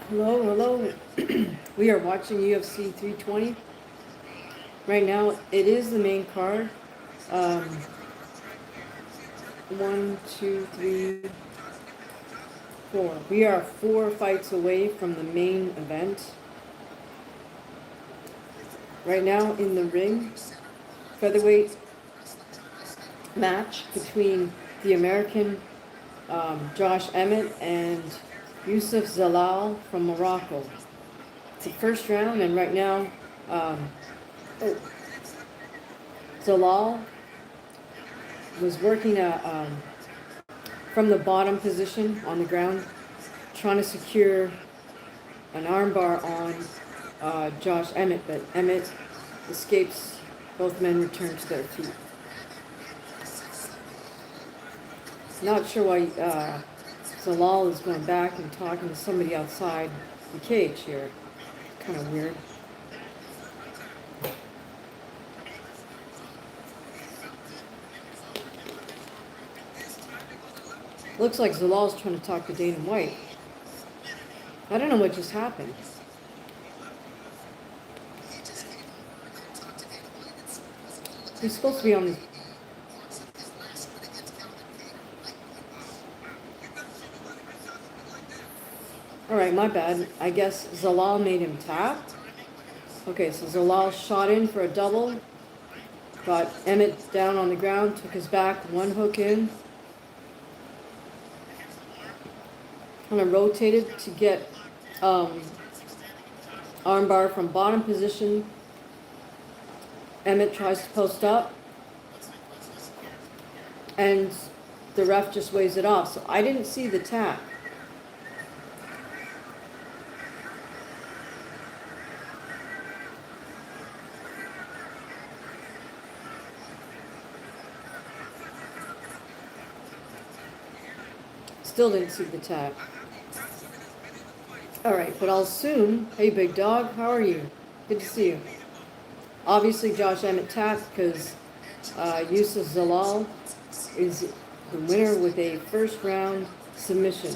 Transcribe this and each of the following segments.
Hello, hello. We are watching UFC 320. Right now, it is the main card. Um, one, two, three, four. We are 4 fights away from the main event. Right now, in the ring, featherweight match between the American Josh Emmett and Yusuf Zalal from Morocco. It's the first round, and right now, um, oh, Zalal was working from the bottom position on the ground, trying to secure an armbar on Josh Emmett, but Emmett escapes. Both men return to their feet. Not sure why Zalal is going back and talking to somebody outside the cage here. Kind of weird. Looks like Zalal's trying to talk to Dana White. I don't know what just happened. He's supposed to be on his... Alright, my bad. I guess Zalal made him tap. Okay, so Zalal shot in for a double. Got Emmett down on the ground, took his back, one hook in. Kind of rotated to get armbar from bottom position. Emmett tries to post up. And the ref just weighs it off. So I didn't see the tap. Still didn't see the tap. Alright, but I'll assume, hey big dog, how are you? Good to see you. Obviously Josh Emmett tapped because Yusuf Zalal is the winner with a first round submission.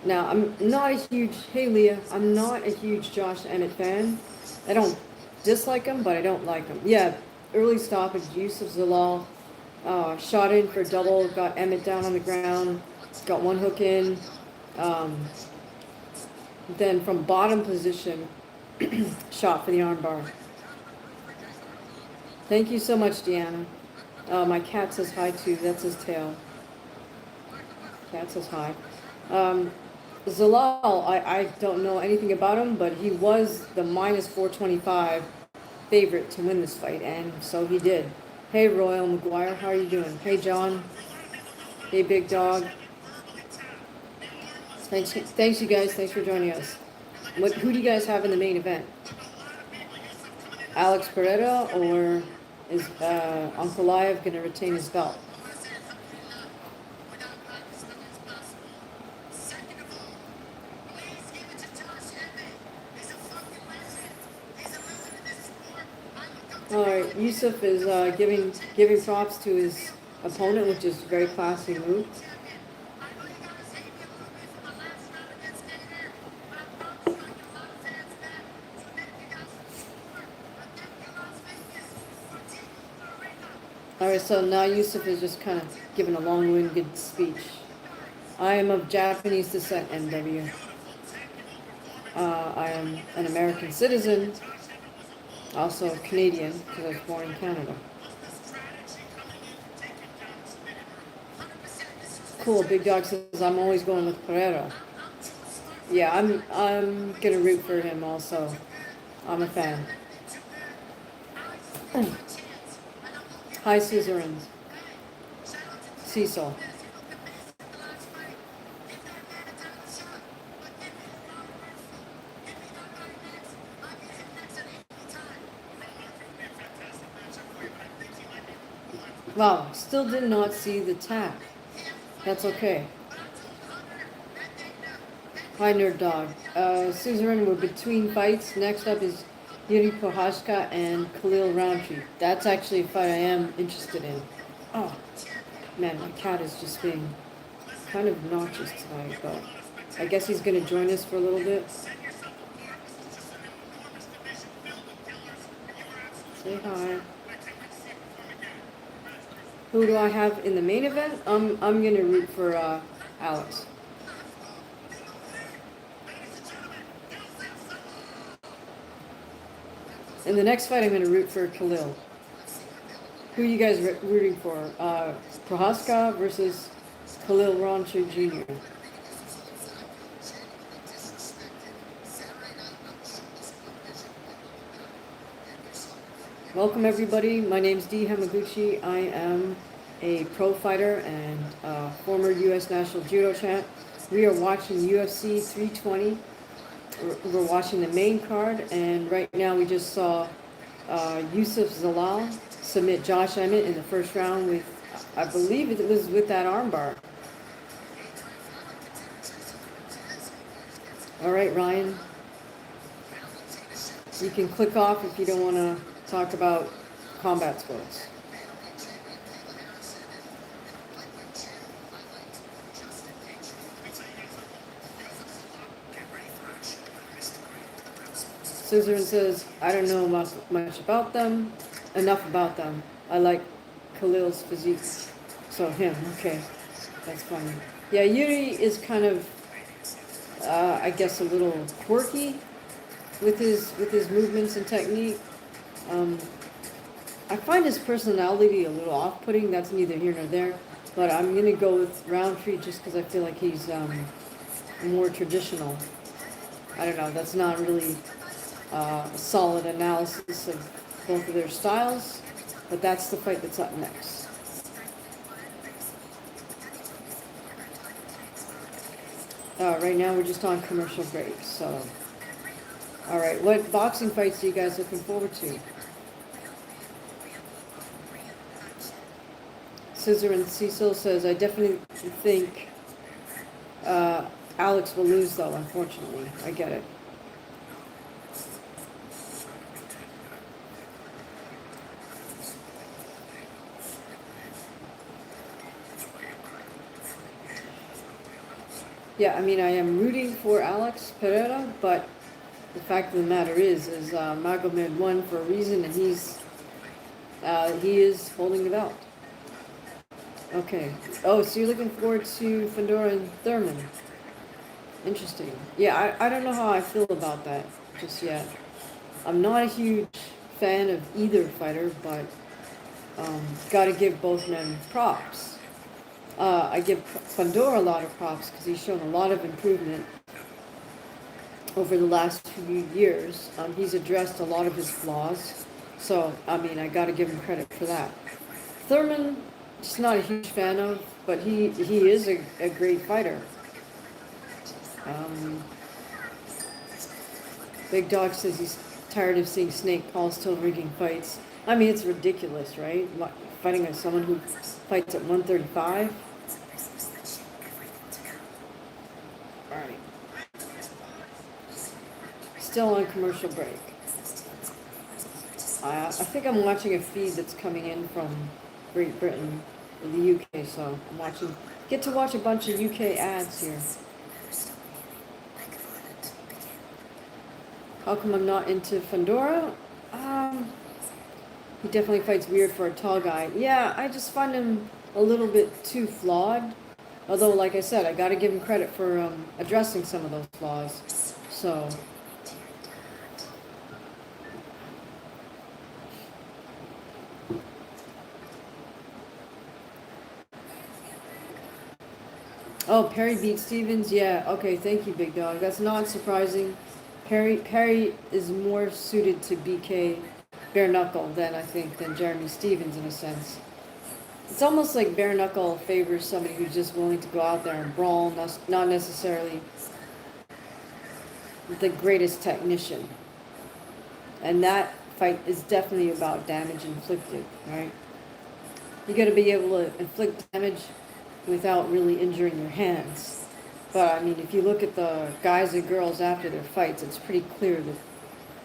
Now, I'm not a huge, hey Leah, I'm not a huge Josh Emmett fan. I don't dislike him, but I don't like him. Yeah, early stoppage, Yusuf Zalal shot in for a double, got Emmett down on the ground, got one hook in. Then from bottom position, shot for the armbar. Thank you so much, Deanna. My cat says hi too. That's his tail. Cat says hi. Zalal, I don't know anything about him, but he was the minus 425 favorite to win this fight, and so he did. Hey, Royal McGuire, how are you doing? Hey, John. Hey, Big Dog. Thanks, you guys. Thanks for joining us. Who do you guys have in the main event? Alex Pereira, or is Ankalaev going to retain his belt? All right, Yusuf is giving props to his opponent, which is a very classy move. Alright, so now Yusuf is just kind of giving a long-winded speech. I am of Japanese descent, NW. I am an American citizen, also Canadian, because I was born in Canada. Cool, Big Dog says, I'm always going with Pereira. Yeah, I'm gonna root for him also. I'm a fan. Hi, Suzerains. Cecil. Wow, still did not see the tap. That's okay. Hi, Nerd Dog. Suzerain, we're between fights. Next up is Yuri Prohaska and Khalil Roundtree. That's actually a fight I am interested in. Oh, man, my cat is just being kind of obnoxious tonight, but I guess he's going to join us for a little bit. Say hi. Who do I have in the main event? I'm going to root for Alex. In the next fight, I'm going to root for Khalil. Who are you guys rooting for? Prohaska versus Khalil Rancher Jr. Welcome everybody. My name's D. Hamaguchi. I am a pro fighter and former U.S. National Judo champ. We are watching UFC 320. We're watching the main card, and right now we just saw Yusuf Zalal submit Josh Emmett in the first round with, I believe it was with that armbar. All right, Ryan. You can click off if you don't want to talk about combat sports. Scissorin says, I don't know much about them, enough about them. I like Khalil's physique. So him, okay. That's funny. Yeah, Yuri is kind of, I guess, a little quirky with his movements and technique. I find his personality a little off-putting. That's neither here nor there. But I'm going to go with Roundtree just because I feel like he's more traditional. I don't know. That's not really a solid analysis of both of their styles. But that's the fight that's up next. Right now we're just on commercial break. So, all right. What boxing fights are you guys looking forward to? Scissor and Cecil says, I definitely think Alex will lose, though, unfortunately. I get it. Yeah, I mean, I am rooting for Alex Pereira, but the fact of the matter is Magomed won for a reason, and he is holding the belt. Okay. Oh, so you're looking forward to Fandora and Thurman. Interesting. Yeah, I don't know how I feel about that just yet. I'm not a huge fan of either fighter, but got to give both men props. I give Fandora a lot of props because he's shown a lot of improvement over the last few years. He's addressed a lot of his flaws. So, I mean, I got to give him credit for that. Thurman, just not a huge fan of, but he is a great fighter. Big Dog says he's tired of seeing Snake Paul still rigging fights. I mean, it's ridiculous, right? Fighting with someone who fights at 135. All right. Still on commercial break. I think I'm watching a feed that's coming in from Great Britain, or the UK, so I'm get to watch a bunch of UK ads here. How come I'm not into Fandora? He definitely fights weird for a tall guy. Yeah, I just find him a little bit too flawed. Although, like I said, I got to give him credit for addressing some of those flaws. So, oh, Perry beat Stevens. Yeah, okay, thank you, Big Dog. That's not surprising. Perry is more suited to BK bare knuckle than Jeremy Stevens in a sense. It's almost like bare knuckle favors somebody who's just willing to go out there and brawl, not necessarily the greatest technician. And that fight is definitely about damage inflicted, right? You got to be able to inflict damage without really injuring your hands. But I mean, if you look at the guys and girls after their fights, it's pretty clear that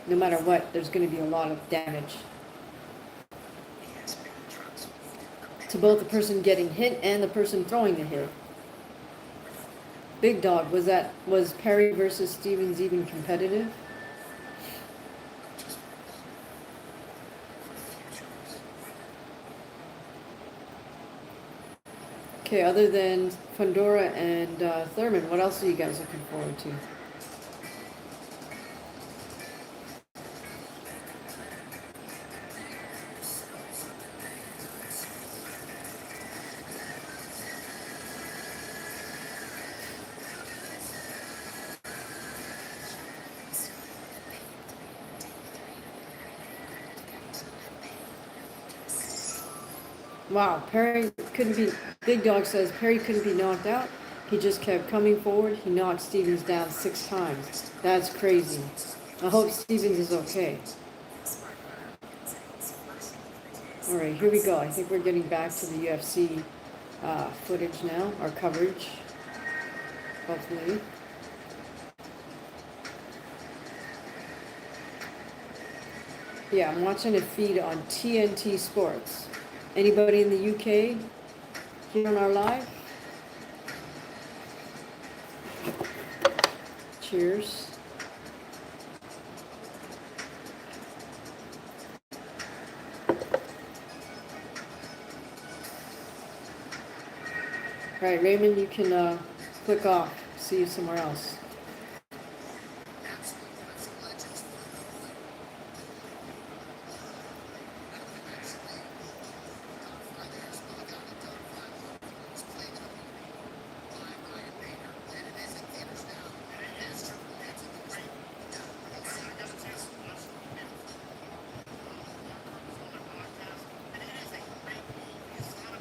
no matter what, there's going to be a lot of damage to both the person getting hit and the person throwing the hit. Big Dog, was Perry versus Stevens even competitive? Okay, other than Fundora and Thurman, what else are you guys looking forward to? Wow, Perry couldn't be, Big Dog says Perry couldn't be knocked out. He just kept coming forward. He knocked Stevens down 6 times. That's crazy. I hope Stevens is okay. All right, here we go. I think we're getting back to the UFC footage now, our coverage, hopefully. Yeah, I'm watching a feed on TNT Sports. Anybody in the UK here on our live? Cheers. All right, Raymond, you can click off. See you somewhere else.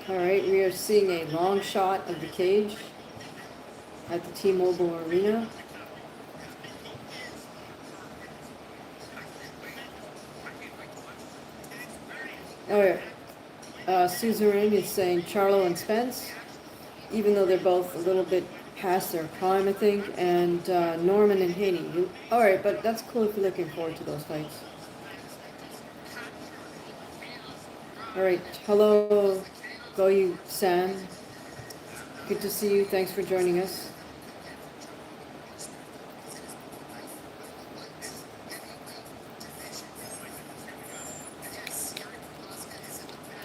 All right, we are seeing a long shot of the cage at the T-Mobile Arena. Oh yeah, Suzerain is saying Charlo and Spence, even though they're both a little bit past their prime, I think, and Norman and Haney. All right, but that's cool if you're looking forward to those fights. All right, hello, go you, Sam. Good to see you. Thanks for joining us.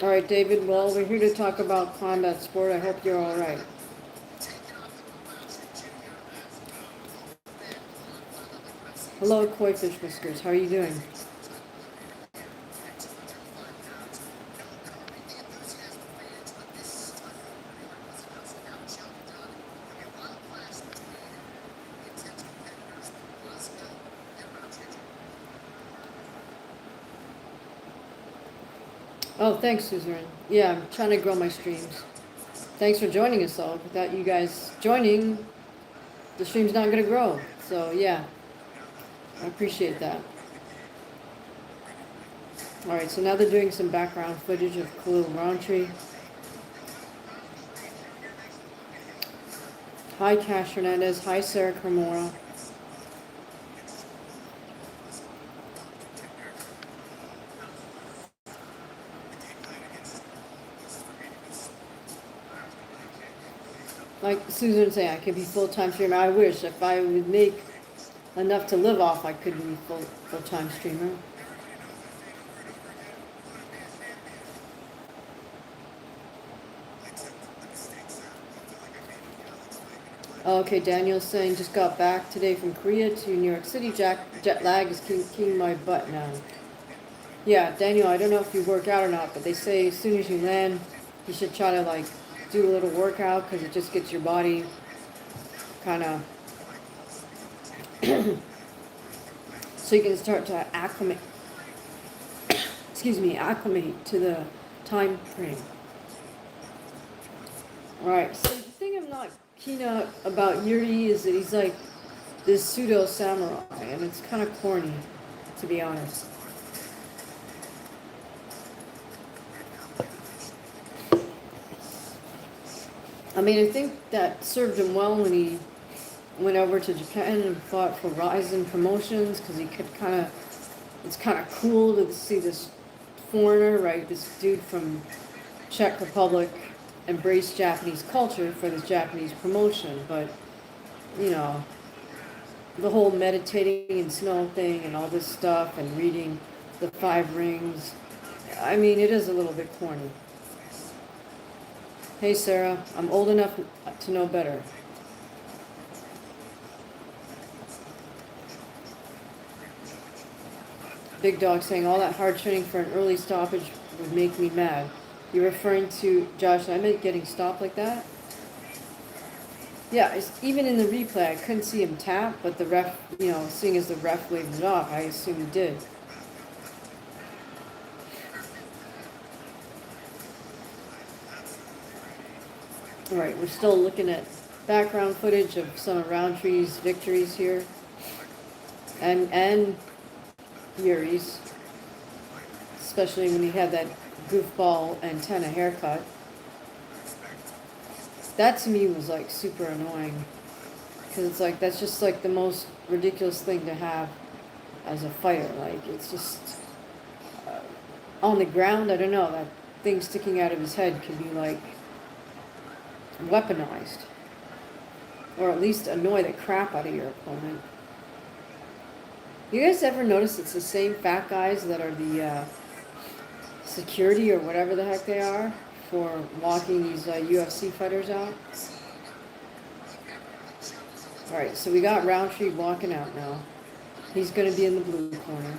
All right, David, well, we're here to talk about combat sport. I hope you're all right. Hello, Koi Fish Whiskers. How are you doing? Oh, thanks, Suzerain. Yeah, I'm trying to grow my streams. Thanks for joining us all. Without you guys joining, the stream's not going to grow. So, yeah, I appreciate that. All right, so now they're doing some background footage of Khalil Roundtree. Hi, Cash Hernandez. Hi, Sarah Cremora. Like Susan saying, I could be full-time streamer. I wish if I would make enough to live off, I could be full-time streamer. Okay, Daniel's saying just got back today from Korea to New York City. Jet lag is kicking my butt now. Yeah, Daniel, I don't know if you work out or not, but they say as soon as you land, you should try to like do a little workout because it just gets your body kind of so you can start to acclimate to the time frame. Alright, so the thing I'm not keen about Yuri is that he's like this pseudo samurai, and it's kind of corny, to be honest. I mean, I think that served him well when he went over to Japan and fought for Ryzen Promotions, because he could it's kind of cool to see this foreigner, right, this dude from Czech Republic embrace Japanese culture for this Japanese promotion. But you know, the whole meditating in snow thing and all this stuff and reading the five rings. I mean, it is a little bit corny. Hey, Sarah, I'm old enough to know better. Big Dog saying all that hard training for an early stoppage would make me mad. You're referring to Josh Emmett getting stopped like that? Yeah, even in the replay, I couldn't see him tap, but the ref, seeing as the ref waved it off, I assume he did. All right, we're still looking at background footage of some of Roundtree's victories here, and Yuri's, especially when he had that goofball antenna haircut. That to me was like super annoying, because it's like that's just like the most ridiculous thing to have as a fighter. Like it's just on the ground. I don't know, that thing sticking out of his head could be like weaponized, or at least annoy the crap out of your opponent. You guys ever notice it's the same fat guys that are the security or whatever the heck they are for walking these UFC fighters out? Alright, so we got Roundtree walking out now. He's going to be in the blue corner.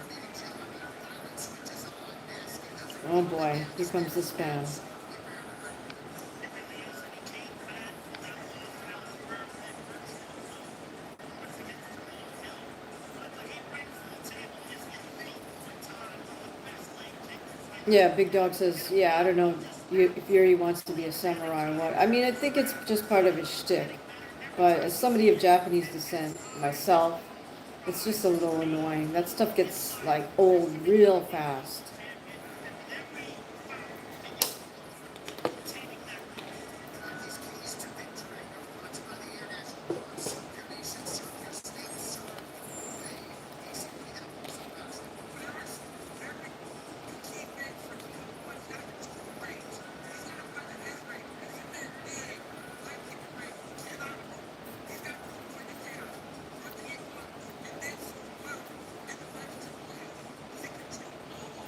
Oh boy, here comes the spam. Yeah, Big Dog says, yeah, I don't know if Yuri wants to be a samurai or what. I mean, I think it's just part of his shtick. But as somebody of Japanese descent, myself, it's just a little annoying. That stuff gets, like, old real fast.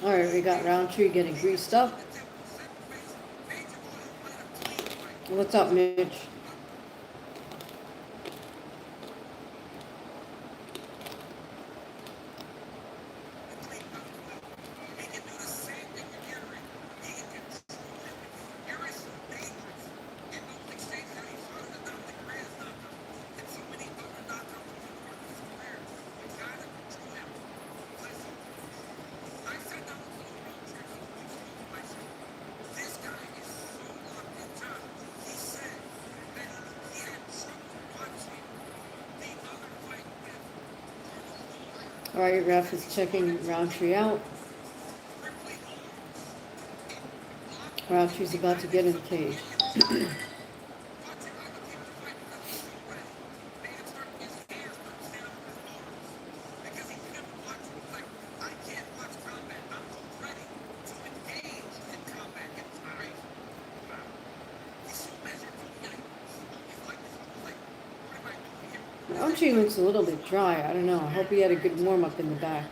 Alright, we got Roundtree getting greased up. What's up, Mitch? Alright, ref is checking Roundtree out. Roundtree's about to get in the cage. Roundtree looks a little bit dry. I don't know. I hope he had a good warm-up in the back.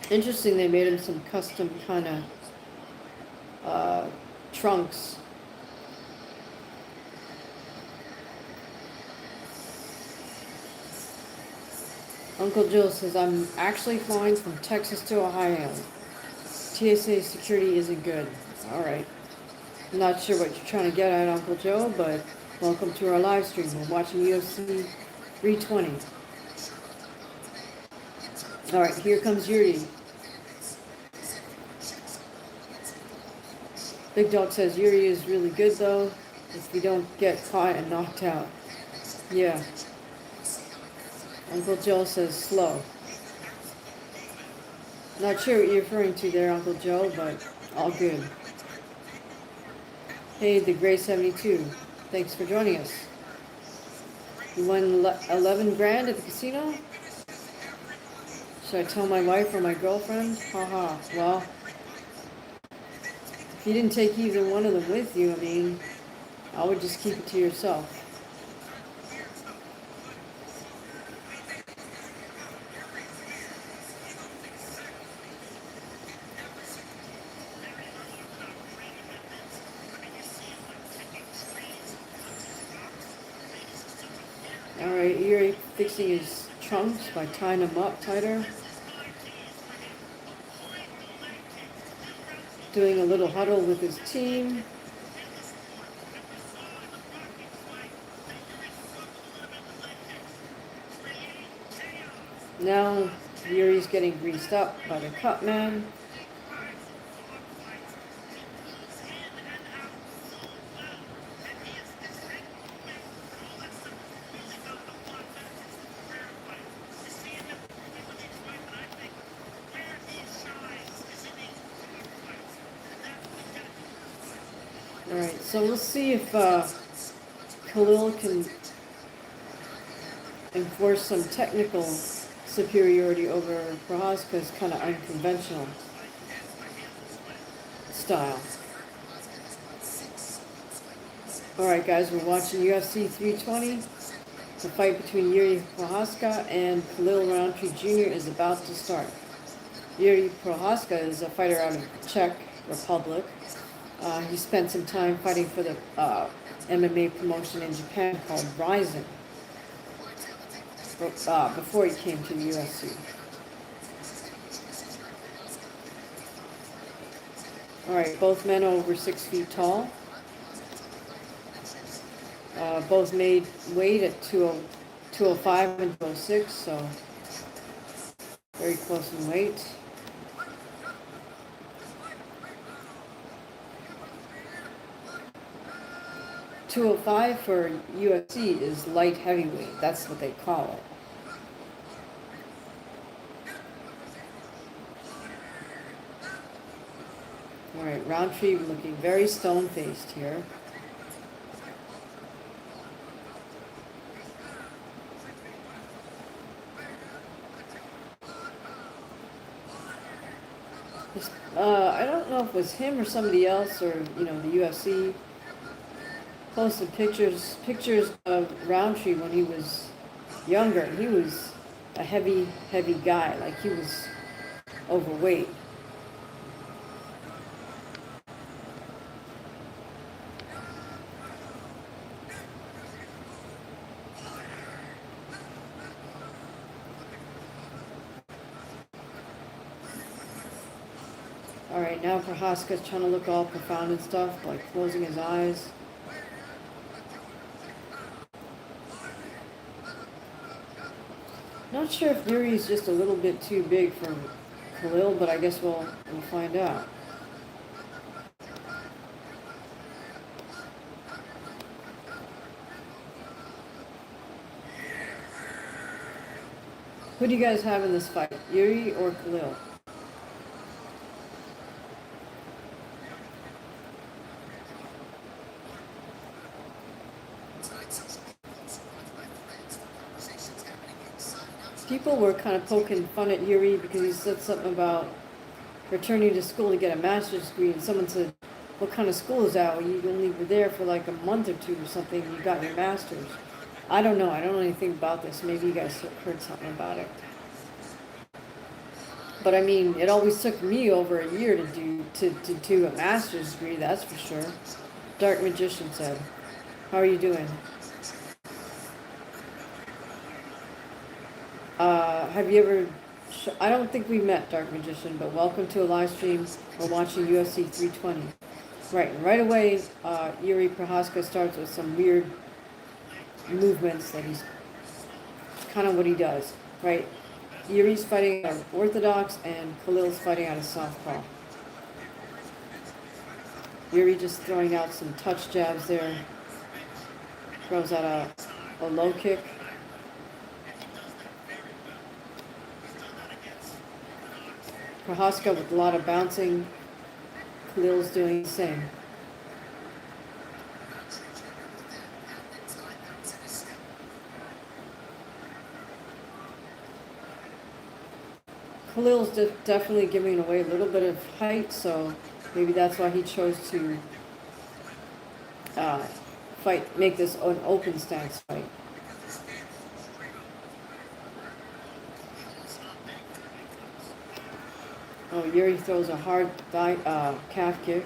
Interesting, they made him some custom kind of trunks. Uncle Joe says, I'm actually flying from Texas to Ohio. TSA security isn't good. Alright. I'm not sure what you're trying to get at, Uncle Joe, but welcome to our live stream. We're watching UFC 320. Alright, here comes Yuri. Big Dog says Yuri is really good, though, if we don't get caught and knocked out. Yeah. Uncle Joe says slow. Not sure what you're referring to there, Uncle Joe, but all good. Hey, the Gray 72. Thanks for joining us. You won 11 grand at the casino? Should I tell my wife or my girlfriend? Haha. Well, If you didn't take either one of them with you, I mean, I would just keep it to yourself. Alright, Yuri fixing his trunks by tying them up tighter. Doing a little huddle with his team. Now Yuri's getting greased up by the cut man. Alright, so we'll see if Khalil can enforce some technical superiority over Prohaska's kind of unconventional style. Alright guys, we're watching UFC 320. The fight between Yuri Prohaska and Khalil Rountree Jr. is about to start. Yuri Prohaska is a fighter out of Czech Republic. He spent some time fighting for the MMA promotion in Japan called Rising before he came to the UFC. Alright, both men are over 6 feet tall. Both made weight at 205 and 206, so very close in weight. .205 for UFC is light heavyweight. That's what they call it. All right, Rountree looking very stone-faced here. I don't know if it was him or somebody else, or the UFC posted pictures of Rountree when he was younger. He was a heavy guy, like he was overweight. Alright, now Prohaska's trying to look all profound and stuff, like closing his eyes. Not sure if Yuri's just a little bit too big for Khalil, but I guess we'll find out. Who do you guys have in this fight, Yuri or Khalil? People were kind of poking fun at Yuri because he said something about returning to school to get a master's degree, and someone said, what kind of school is that? Well, you only were there for like a month or two or something, and you got your master's. I don't know. I don't know anything about this. Maybe you guys heard something about it. But I mean, it always took me over a year to do a master's degree, that's for sure. Dark Magician said, how are you doing? Have you ever... I don't think we met, Dark Magician, but welcome to a live stream. We're watching UFC 320. Right away, Yuri Prohaska starts with some weird movements that he's... kind of what he does, right? Yuri's fighting out of orthodox, and Khalil's fighting out of southpaw. Yuri just throwing out some touch jabs there. Throws out a low kick. Prohaska with a lot of bouncing. Khalil's doing the same. Khalil's definitely giving away a little bit of height, so Maybe that's why he chose to uh, make this an open stance fight. Oh, Yuri throws a hard calf kick.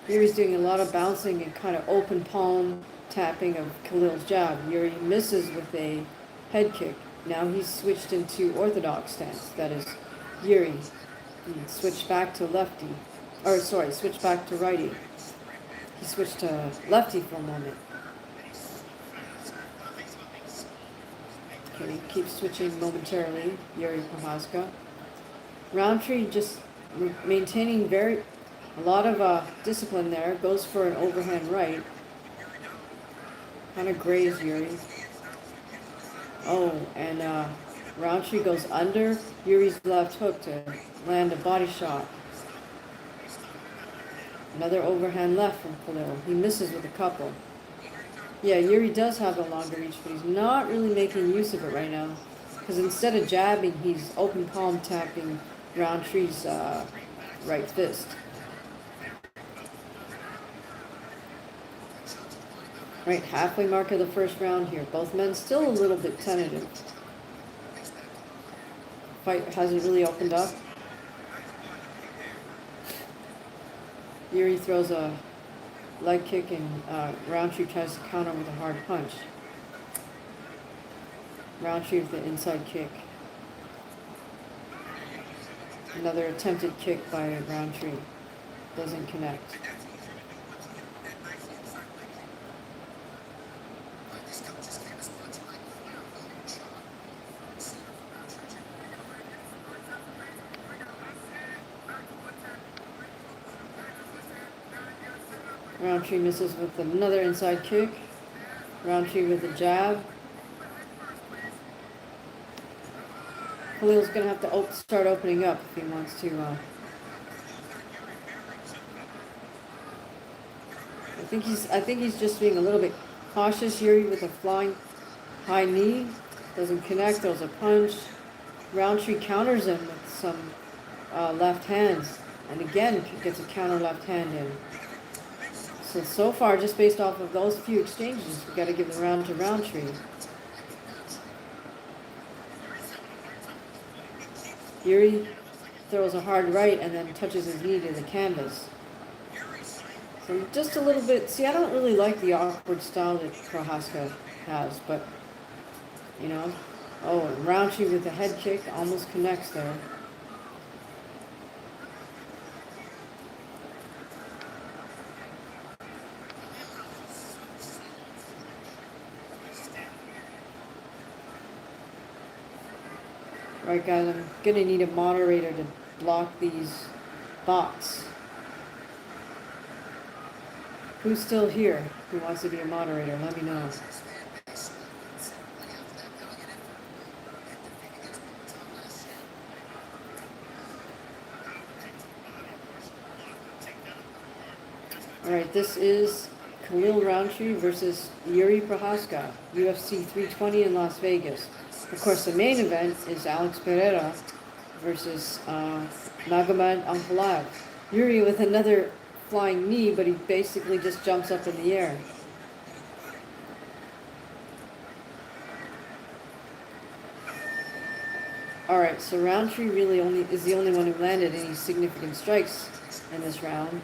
Yuri's doing a lot of bouncing and kind of open palm tapping of Khalil's jab. Yuri misses with a head kick. Now he's switched into orthodox stance. That is Yuri. He switched back to lefty. Switched back to righty. He switched to lefty for a moment. Okay, he keeps switching momentarily, Yuri Prohaska. Roundtree just maintaining a lot of discipline there. Goes for an overhand right. Kind of grazed Yuri. Oh, and Roundtree goes under Yuri's left hook to land a body shot. Another overhand left from Khalil. He misses with a couple. Yeah, Yuri does have a longer reach, but he's not really making use of it right now. Because instead of jabbing, he's open palm tapping Roundtree's right fist. Right, halfway mark of the first round here. Both men still a little bit tentative. Fight hasn't really opened up. Yuri throws a leg kick and Roundtree tries to counter with a hard punch. Roundtree with the inside kick. Another attempted kick by Roundtree. Doesn't connect. Roundtree misses with another inside kick. Roundtree with a jab. Khalil's going to have to start opening up if he wants to. I think he's just being a little bit cautious. Yuri with a flying high knee. Doesn't connect. Throws a punch. Roundtree counters him with some left hands. And again gets a counter left hand in. So far, just based off of those few exchanges, we got to give the round to Roundtree. Yuri throws a hard right and then touches his knee to the canvas. So just a little bit. See, I don't really like the awkward style that Prohaska has, but you know. Oh, and Roundtree with a head kick almost connects there. Alright guys, I'm going to need a moderator to block these bots. Who's still here? Who wants to be a moderator? Let me know. Alright, this is Khalil Roundtree versus Yuri Prohaska, UFC 320 in Las Vegas. Of course, the main event is Alex Pereira versus Magomed Ankalaev. Yuri with another flying knee, but he basically just jumps up in the air. Alright, so Roundtree really is the only one who landed any significant strikes in this round,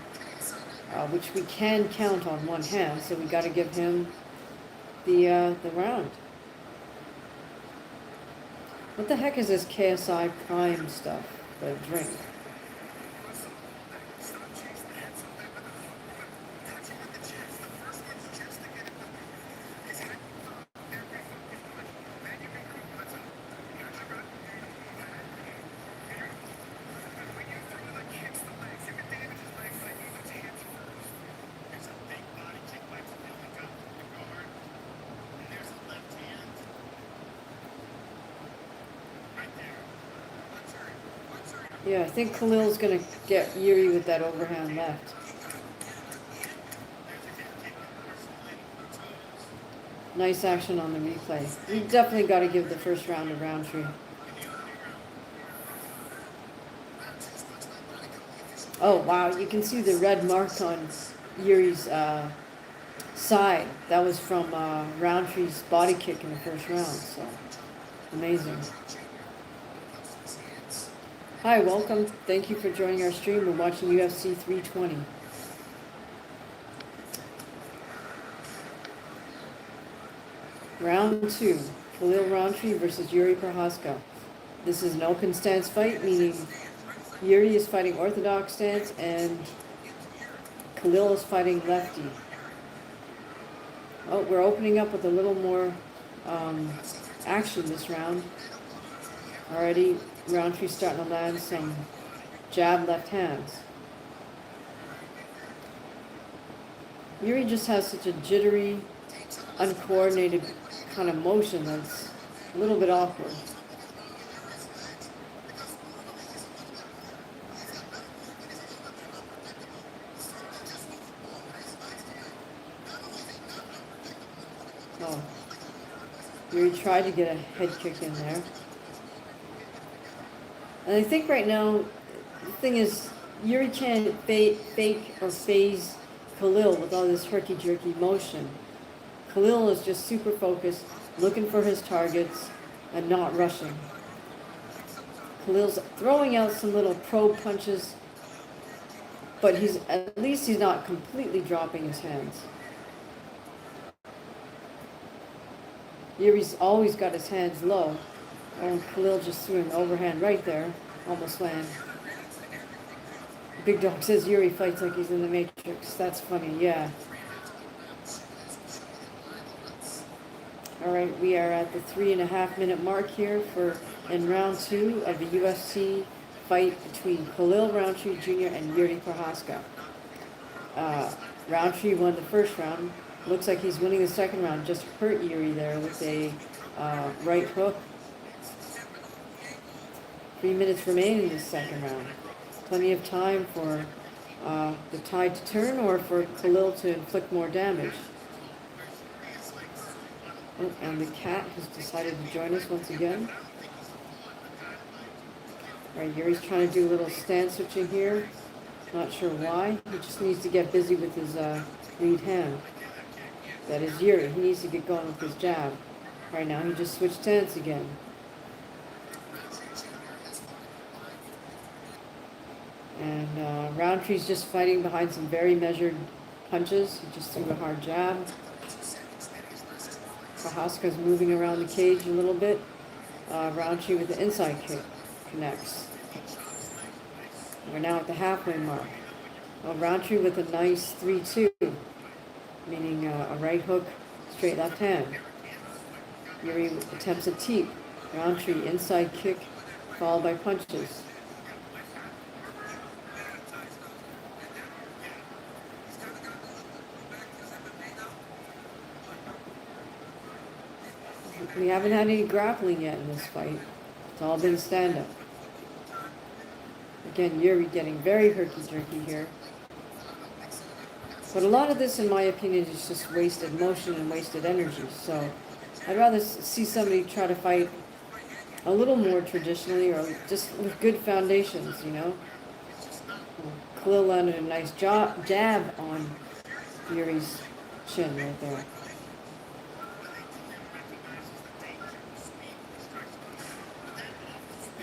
which we can count on one hand, so we got to give him the round. What the heck is this KSI Prime stuff, the drink? Yeah, I think Khalil's going to get Yuri with that overhand left. Nice action on the replay. You definitely got to give the first round to Roundtree. Oh, wow. You can see the red mark on Yuri's side. That was from Roundtree's body kick in the first round. So, amazing. Hi, welcome. Thank you for joining our stream. We're watching UFC 320. Round 2. Khalil Roundtree versus Yuri Prochazka. This is an open stance fight, meaning Yuri is fighting orthodox stance and Khalil is fighting lefty. Oh, we're opening up with a little more action this round. Already, Roundtree's starting to land some jab left hands. Yuri just has such a jittery, uncoordinated kind of motion that's a little bit awkward. Oh, Yuri tried to get a head kick in there. And I think right now, the thing is, Yuri can't fake or phase Khalil with all this herky-jerky motion. Khalil is just super focused, looking for his targets, and not rushing. Khalil's throwing out some little probe punches, but at least he's not completely dropping his hands. Yuri's always got his hands low. And Khalil just threw an overhand right there, almost land. Big Dog says Yuri fights like he's in the Matrix. That's funny, yeah. All right, we are at the 3.5 minute mark here in round 2 of the UFC fight between Khalil Roundtree Jr. and Yuri Prochazka. Roundtree won the first round. Looks like he's winning the second round. Just hurt Yuri there with a right hook. 3 minutes remain in this second round. Plenty of time for the tide to turn or for Khalil to inflict more damage. Oh, and the cat has decided to join us once again. All right, Yuri's trying to do a little stance switching here. Not sure why. He just needs to get busy with his lead hand. That is Yuri. He needs to get going with his jab. Right now, he just switched stance again. And Roundtree's just fighting behind some very measured punches. He just threw a hard jab. Prochazka's moving around the cage a little bit. Roundtree with the inside kick connects. We're now at the halfway mark. Roundtree with a nice 3-2, meaning a right hook, straight left hand. Yuri attempts a teep. Roundtree inside kick, followed by punches. We haven't had any grappling yet in this fight. It's all been stand-up. Again, Yuri getting very herky-jerky here. But a lot of this, in my opinion, is just wasted motion and wasted energy. So I'd rather see somebody try to fight a little more traditionally or just with good foundations, you know. Khalil landed a nice jab on Yuri's chin right there.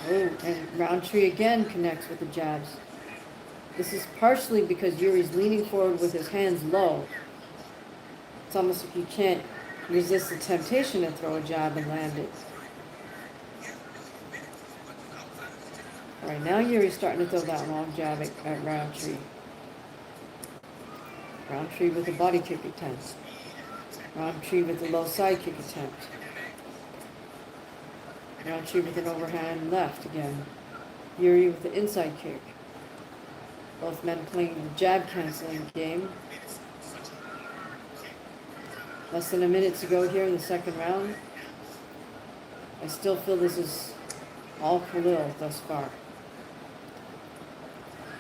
Oh, and Roundtree again connects with the jabs. This is partially because Yuri's leaning forward with his hands low. It's almost like you can't resist the temptation to throw a jab and land it. All right, now Yuri's starting to throw that long jab at Roundtree. Roundtree with a body kick attempt. Roundtree with a low side kick attempt. Roundtree with an overhand left again. Yuri with the inside kick. Both men playing the jab canceling game. Less than a minute to go here in the second round. I still feel this is all Khalil thus far.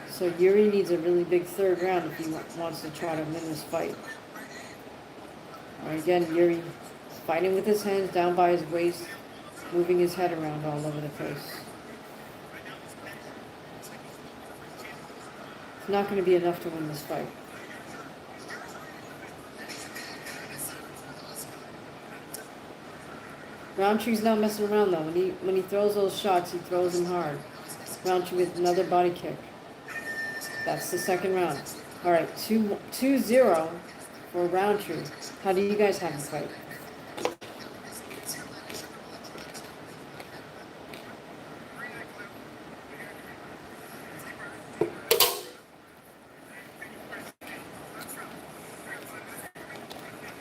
So Yuri needs a really big third round if he wants to try to win this fight. All right, again, Yuri fighting with his hands down by his waist, moving his head around all over the place. It's not going to be enough to win this fight. Roundtree's not messing around though. When he throws those shots, he throws them hard. Roundtree with another body kick. That's the second round. All right, 2-0 for Roundtree. How do you guys have the fight?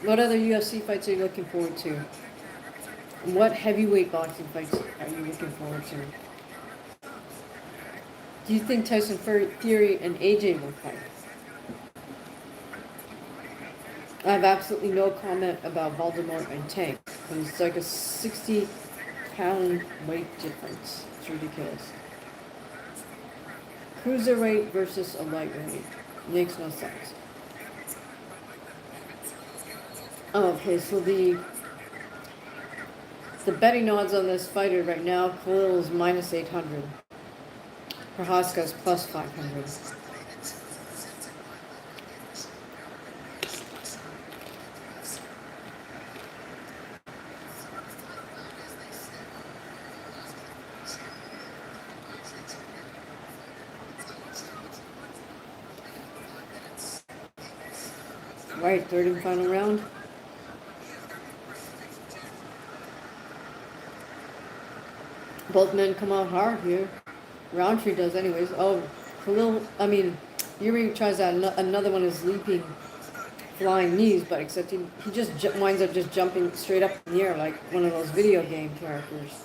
What other UFC fights are you looking forward to? And what heavyweight boxing fights are you looking forward to? Do you think Tyson Fury and AJ will fight? I have absolutely no comment about Voldemort and Tank. It's like a 60-pound weight difference. It's ridiculous. Cruiserweight versus a lightweight. Makes no sense. Oh, okay, so the betting odds on this fighter right now, Khalil is minus 800. Prohaska is plus 500. Right, third and final round. Both men come out hard here. Roundtree does anyways. Oh, Yuri tries that. Another one is leaping, flying knees, but except he just winds up just jumping straight up in the air like one of those video game characters.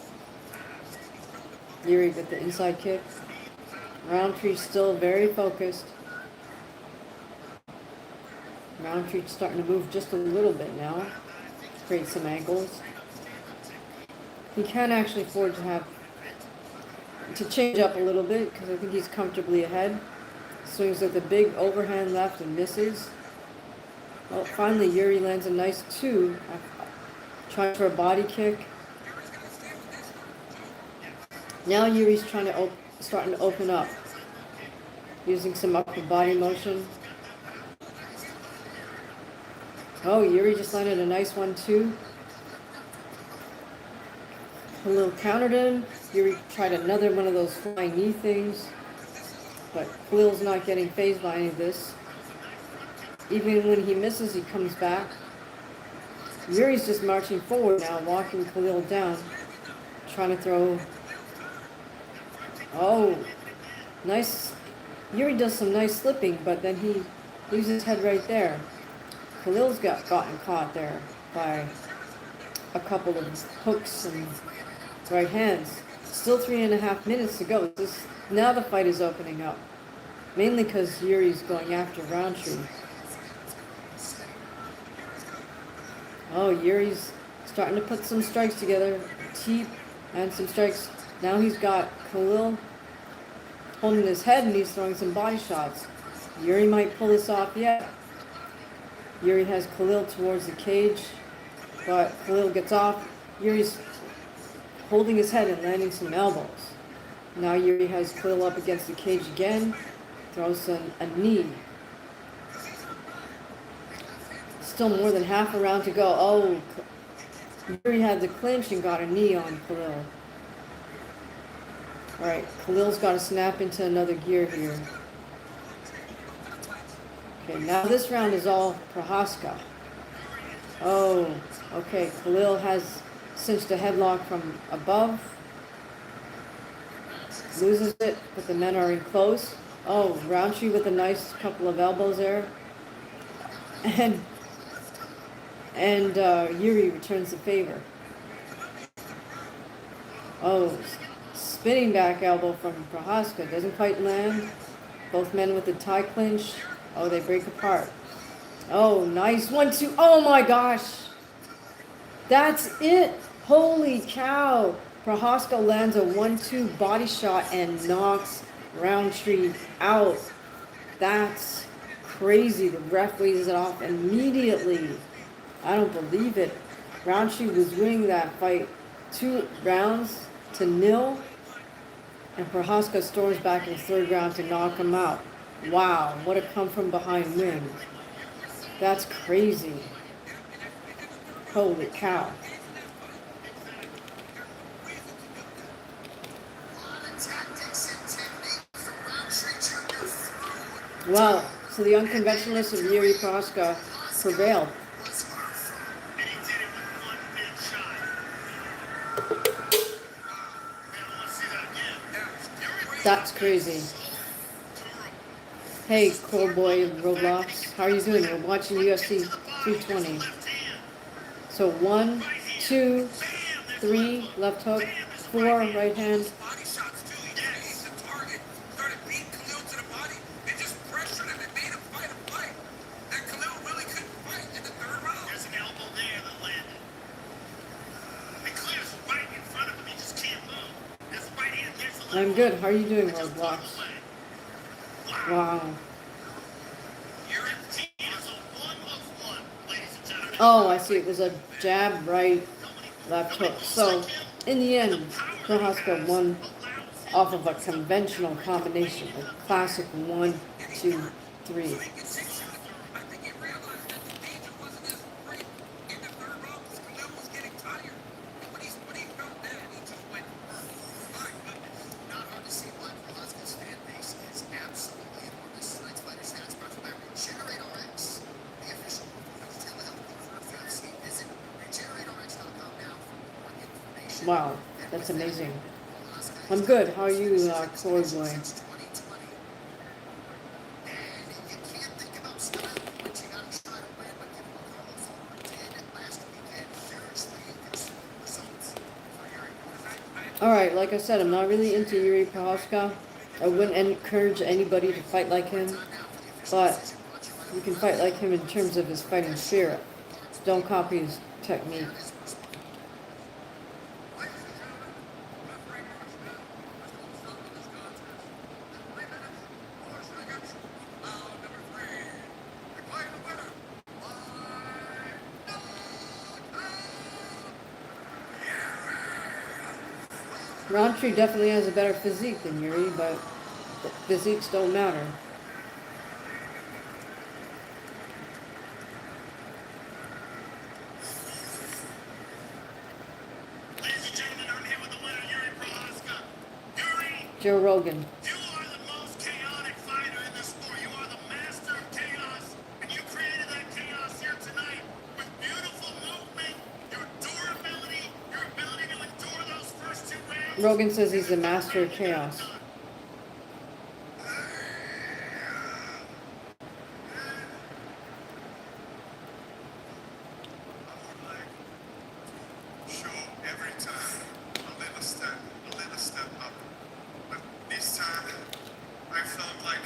Yuri with the inside kick. Roundtree still very focused. Roundtree's starting to move just a little bit now. Create some angles. He can actually afford to change up a little bit because I think he's comfortably ahead. Swings with a big overhand left and misses. Well, finally Yuri lands a nice 2. Trying for a body kick. Now Yuri's starting to open up. Using some upper body motion. Oh, Yuri just landed a nice 1-2. Khalil countered him. Yuri tried another one of those flying knee things. But Khalil's not getting phased by any of this. Even when he misses, he comes back. Yuri's just marching forward now, walking Khalil down. Trying to throw. Oh, nice. Yuri does some nice slipping, but then he leaves his head right there. Khalil's gotten caught there by a couple of hooks and right hands. Still 3.5 minutes to go. Now the fight is opening up. Mainly because Yuri's going after Roundtree. Oh, Yuri's starting to put some strikes together. Teep and some strikes. Now he's got Khalil holding his head and he's throwing some body shots. Yuri might pull this off yet. Yuri has Khalil towards the cage, but Khalil gets off. Yuri's holding his head and landing some elbows. Now Yuri has Khalil up against the cage again, throws a knee. Still more than half a round to go. Oh, Yuri had the clinch and got a knee on Khalil. All right, Khalil's got to snap into another gear here. Okay, now this round is all Prohaska. Oh, okay, Khalil has cinched a headlock from above. Loses it, but the men are in close. Oh, Roundtree with a nice couple of elbows there. And Yuri returns the favor. Oh, spinning back elbow from Prohaska. Doesn't quite land. Both men with the tie clinch. Oh, they break apart. Oh, nice 1-2. Oh my gosh. That's it. Holy cow. Prohaska lands a 1-2 body shot and knocks Roundtree out. That's crazy. The ref weighs it off immediately. I don't believe it. Roundtree was winning that fight 2 rounds-0, and Prohaska storms back in the third round to knock him out. Wow, what a come from behind win. That's crazy. Holy cow. Well, so the unconventionalist of Yuri Prohaska prevailed. That's crazy. Hey, cool boy Roblox, how are you doing? We're watching UFC 320. So 1, 2, 3 left hook, 4 right hand. I'm good. How are you doing, Roblox? Wow. Oh, I see. It was a jab, right, left hook. So, in the end, Prohaska won off of a conventional combination, a classic 1, 2, 3. Wow, that's amazing. I'm good. How are you, Corey boy? Alright, like I said, I'm not really into Yuri Prohaska. I wouldn't encourage anybody to fight like him, but you can fight like him in terms of his fighting spirit. Don't copy his technique. Roundtree definitely has a better physique than Yuri, but physiques don't matter. Ladies and gentlemen, I'm here with the winner, Yuri Prohaska. Yuri, Joe Rogan. you are the most chaotic fighter in the sport. You are the master of chaos, and you created that chaos here tonight with beautiful movement, your durability, your ability to endure those first 2 rounds. Rogan says he's a master of chaos. Show every time a little step up. But this time, I felt like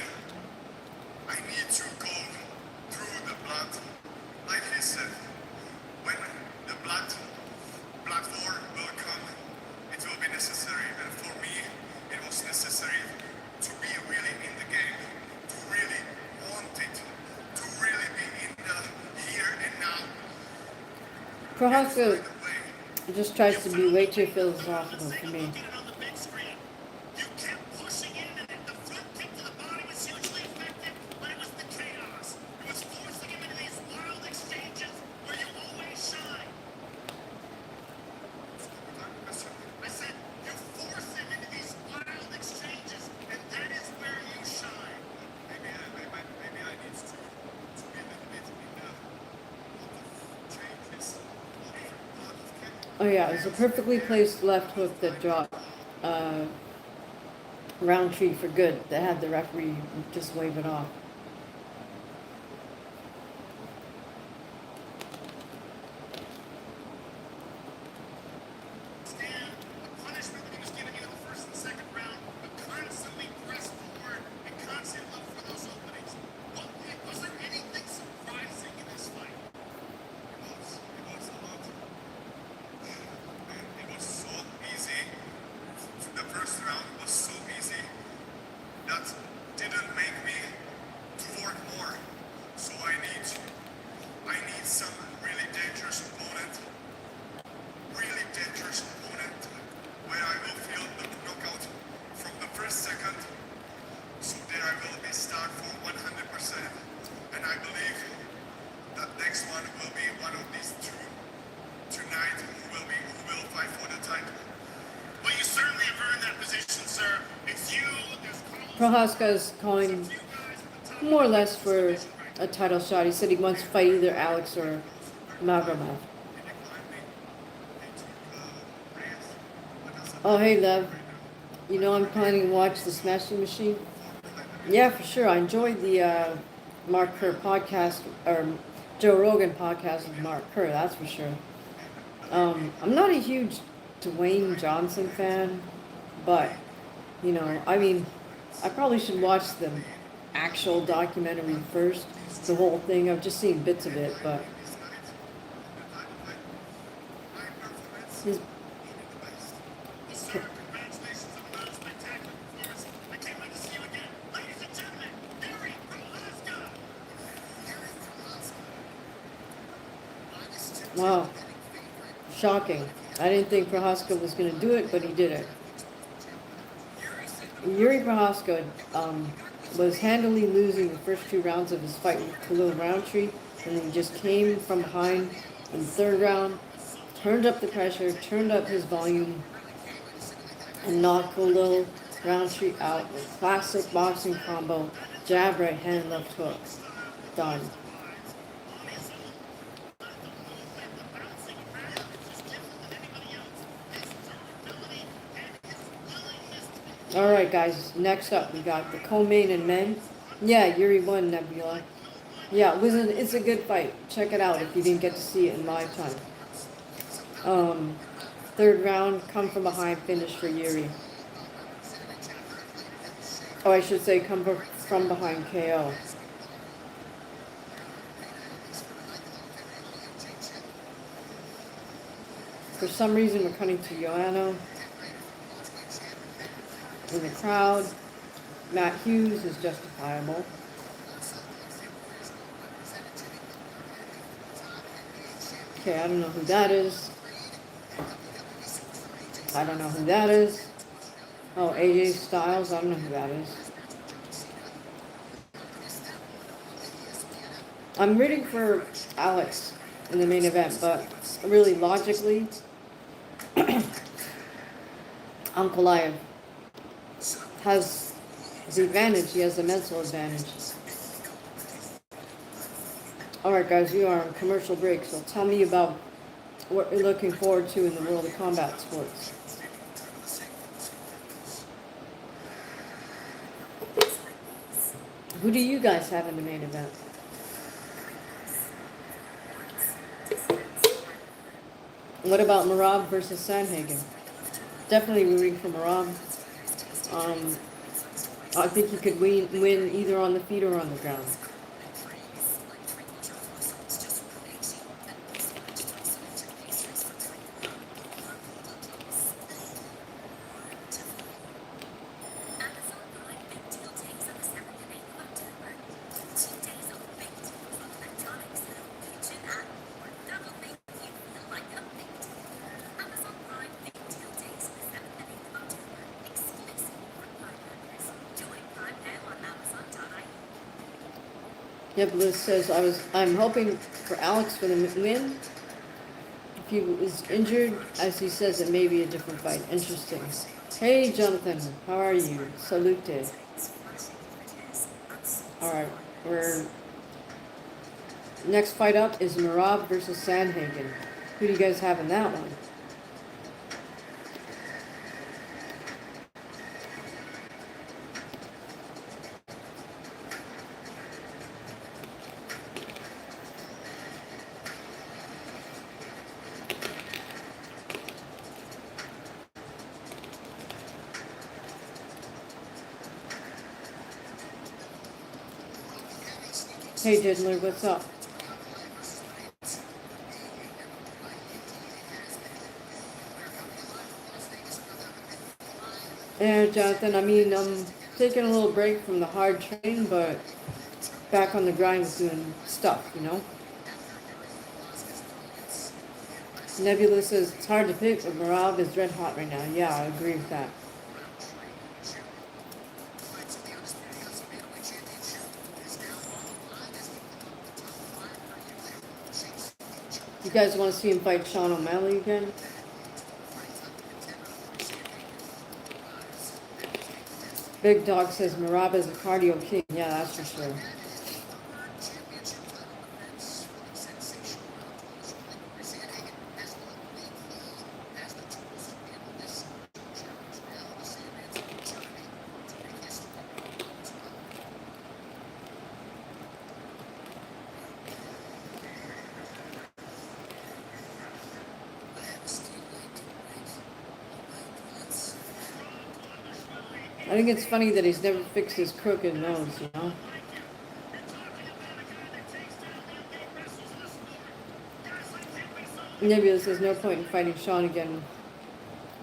I need to go through the blood. Like he said, when the blood war will come, it will be necessary. And for me, it was necessary to be really in the game, to really want it, to really be in the here and now. Prohaska just tries to be way too philosophical for me. You kept pushing in, and the front kick to the body was hugely effective, but it was the chaos. It was forcing him into these wild exchanges where you always shine. I said, you force him into these wild exchanges, and that is where you shine. Maybe I need to be a little bit in the lot of changes, lot of Oh yeah, it was a perfectly placed left hook that dropped Roundtree for good. That had the referee just wave it off. stand, the punishment that he was giving you in the first and second round, but constantly press forward and constant look for those openings. Was there anything surprising in this fight? It was a lot. And it was so easy. The first round was so easy. That didn't make me to work more. So I need some really dangerous opponent next one will be one of these two tonight who will fight for the title. Well, you certainly have earned that position, sir. It's you, there's Carlos. Prohaska is calling more or less for a title shot. He said he wants to fight either Alex or Magomedov. Oh, hey, Lev. You know I'm planning to watch the Smashing Machine? Yeah, for sure. I enjoyed the Mark Kerr podcast, or Joe Rogan podcast with Mark Kerr, that's for sure. I'm not a huge Dwayne Johnson fan, but, you know, I mean, I probably should watch the actual documentary first, the whole thing. I've just seen bits of it, but his, Congratulations on another spectacular performance. I can't wait to see you again. Ladies and gentlemen, Yuri Prohaska. wow, shocking. I didn't think Prohaska was going to do it, but he did it. Yuri Prohaska was handily losing the first 2 rounds of his fight with Khalil Roundtree, and then he just came from behind in the 3rd round, turned up the pressure, turned up his volume, and knocked Khalil Roundtree out with classic boxing combo, jab, right hand, left hook. Done. Alright guys, next up we got the co-main and men. Yeah, Yuri won, Nebula. Yeah, it's a good fight. Check it out if you didn't get to see it in live time. 3rd round, come from behind finish for Yuri. Oh, I should say come from behind KO. For some reason we're cutting to Joanna. In the crowd, Matt Hughes is justifiable. Okay, I don't know who that is. I don't know who that is. Oh, AJ Styles, I don't know who that is. I'm rooting for Alex in the main event, but really logically, Ankalaev has the advantage. He has the mental advantage. Alright guys, we are on commercial break, so tell me about what you're looking forward to in the world of combat sports. Who do you guys have in the main event? What about Merab versus Sandhagen? Definitely rooting for Merab. I think he could win either on the feet or on the ground. Yep, Liz says I'm hoping for Alex for the win. If he is injured, as he says, it may be a different fight. Interesting. Hey, Jonathan, how are you? Salute. Alright, next fight up is Merab versus Sandhagen. Who do you guys have in that one? Hey Diddler, what's up? Yeah, Jonathan, I mean, I'm taking a little break from the hard training, but back on the grind with doing stuff, you know? Nebula says it's hard to pick, but Merab is red hot right now. Yeah, I agree with that. You guys want to see him fight Sean O'Malley again? Big Dog says Marab is a cardio king. Yeah, that's for sure. I think it's funny that he's never fixed his crooked nose, you know? Maybe this is no point in fighting Sean again.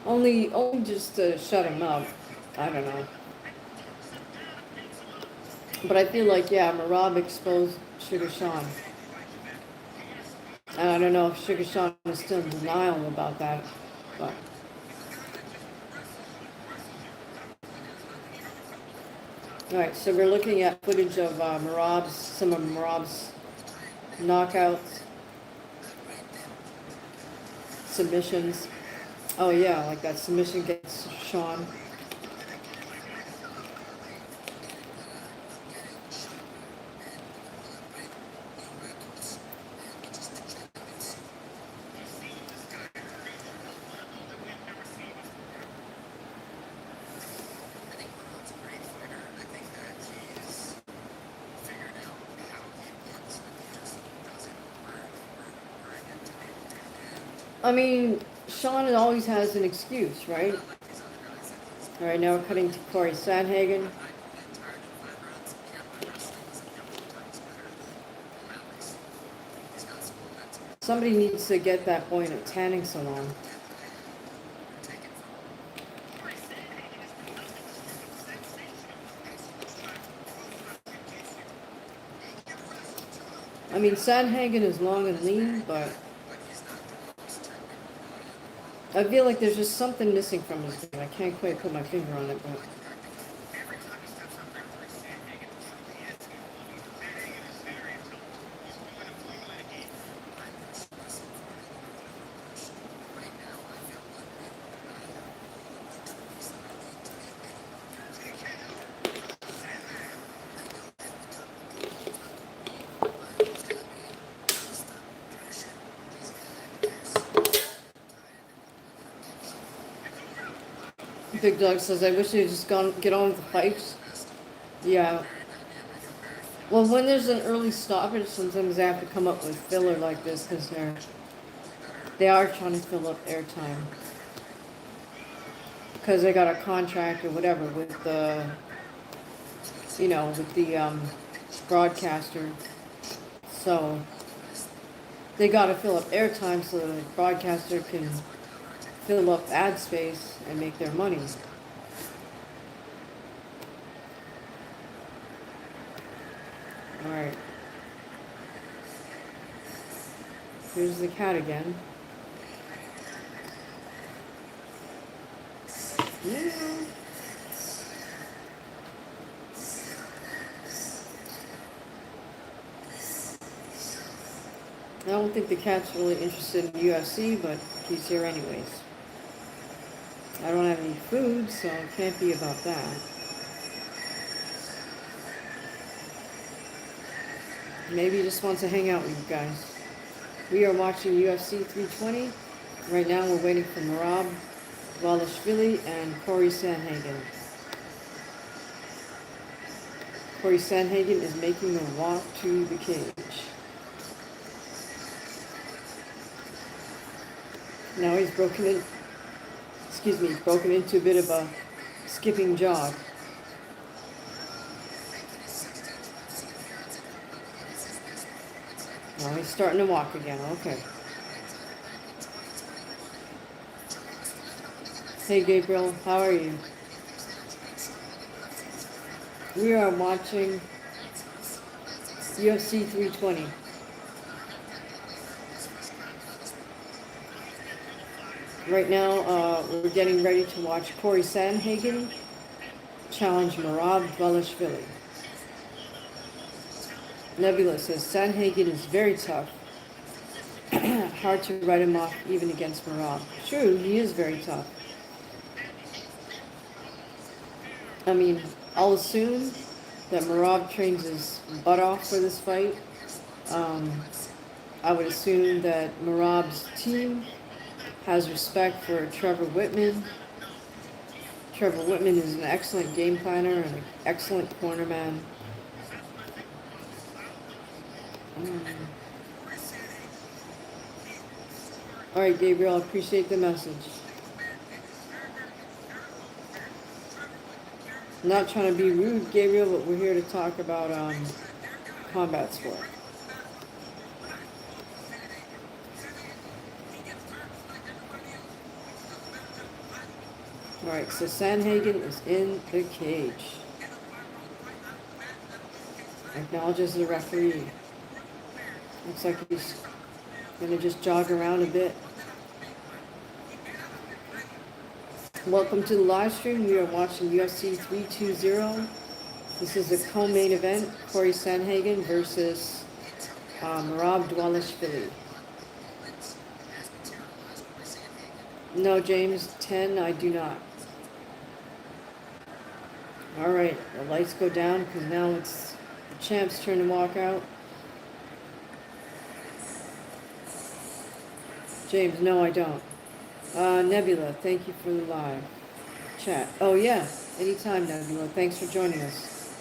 Only just to shut him up. I don't know. But I feel like, yeah, Marab exposed Sugar Sean. And I don't know if Sugar Sean is still in denial about that. But alright, so we're looking at footage of some of Marab's knockouts, submissions. Oh yeah, like that submission against Sean. I mean, Sean always has an excuse, right? All right, now we're cutting to Corey Sandhagen. Somebody needs to get that boy in a tanning salon. I mean, Sandhagen is long and lean, but I feel like there's just something missing from his game. I can't quite put my finger on it, but Big Dog says, I wish they'd just get on with the fights. Yeah. Well, when there's an early stoppage, sometimes they have to come up with filler like this because they are trying to fill up airtime. Because they got a contract or whatever with the, with the broadcaster. So they got to fill up airtime so the broadcaster can fill up ad space and make their money. All right. Here's the cat again. Yeah. I don't think the cat's really interested in UFC, but he's here anyways. I don't have any food, so it can't be about that. Maybe he just wants to hang out with you guys. We are watching UFC 320. Right now we're waiting for Marab Valashvili and Corey Sandhagen. Corey Sandhagen is making a walk to the cage. Now he's broken into a bit of a skipping jog. Now he's starting to walk again, okay. Hey Gabriel, how are you? We are watching UFC 320. Right now, we're getting ready to watch Corey Sandhagen challenge Marab Valashvili. Nebula says Sandhagen is very tough. hard to write him off even against Marab. True, he is very tough. I mean, I'll assume that Marab trains his butt off for this fight. Um, I would assume that Marab's team has respect for Trevor Whitman. Trevor Whitman is an excellent game planner and an excellent cornerman. All right, Gabriel, I appreciate the message. I'm not trying to be rude, Gabriel, but we're here to talk about combat sport. All right, so Sandhagen is in the cage. Acknowledges the referee. Looks like he's going to just jog around a bit. Welcome to the live stream. We are watching UFC 320. This is the co-main event. Corey Sandhagen versus Merab Dvalishvili. No, James, 10, I do not. All right, the lights go down because now it's the champ's turn to walk out. James, no, I don't. Nebula, thank you for the live chat. Oh, yeah, anytime, Nebula. Thanks for joining us.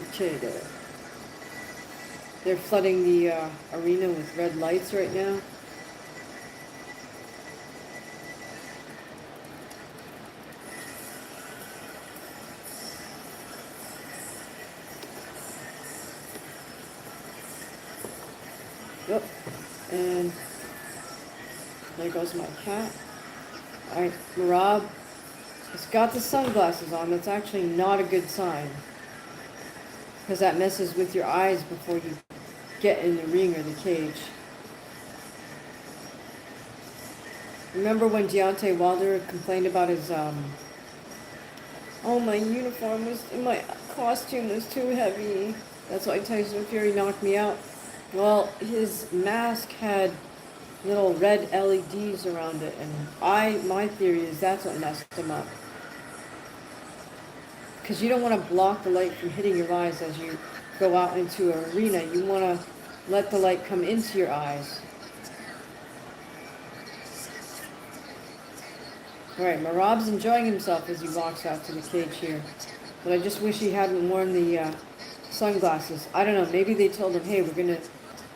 Okay, they're flooding the arena with red lights right now. Yep, and there goes my cat. All right, Merab has got the sunglasses on. That's actually not a good sign, because that messes with your eyes before you get in the ring or the cage. Remember when Deontay Wilder complained about his, oh, my uniform was, my costume was too heavy. That's why Tyson Fury knocked me out. Well, his mask had little red LEDs around it, and my theory is that's what messed him up. Because you don't want to block the light from hitting your eyes as you go out into an arena. You want to let the light come into your eyes. All right, Merab's enjoying himself as he walks out to the cage here. But I just wish he hadn't worn the sunglasses. I don't know, maybe they told him, hey, we're going to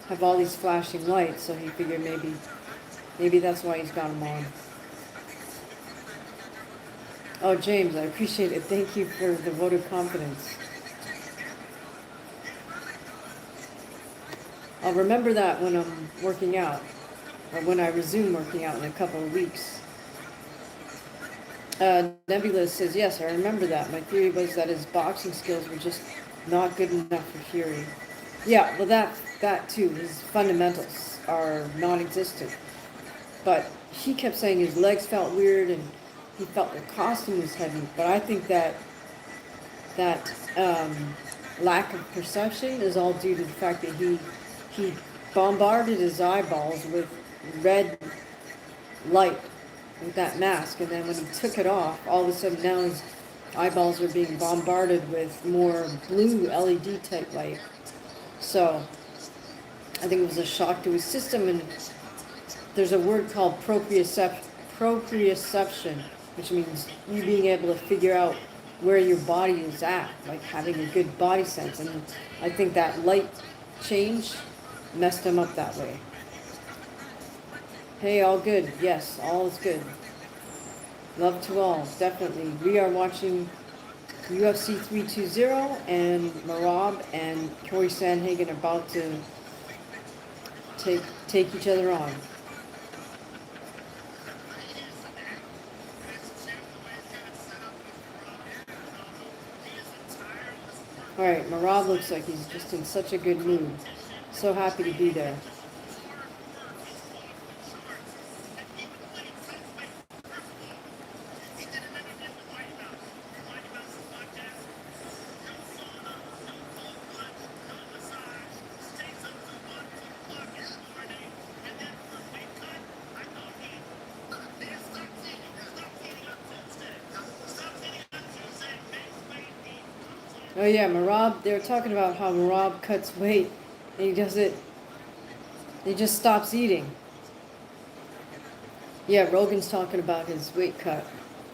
have all these flashing lights, so he figured maybe that's why he's got them on. Oh, James, I appreciate it. Thank you for the vote of confidence. I'll remember that when I'm working out, or when I resume working out in a couple of weeks. Nebula says, yes, I remember that. My theory was that his boxing skills were just not good enough for Fury. Yeah, well, that too. His fundamentals are non-existent. But he kept saying his legs felt weird and he felt the costume was heavy. But I think that lack of perception is all due to the fact that he bombarded his eyeballs with red light with that mask, and then when he took it off, all of a sudden now his eyeballs are being bombarded with more blue LED type light. So I think it was a shock to his system, and there's a word called proprioception, which means you being able to figure out where your body is at, like having a good body sense. And I think that light change messed him up that way. Hey, all good. Yes, all is good. Love to all, definitely. We are watching UFC 320, and Merab and Corey Sandhagen are about to take each other on. All right, Merab looks like he's just in such a good mood. So happy to be there. Oh yeah, Marab, they were talking about how Marab cuts weight and he does it, he just stops eating. Yeah, Rogan's talking about his weight cut.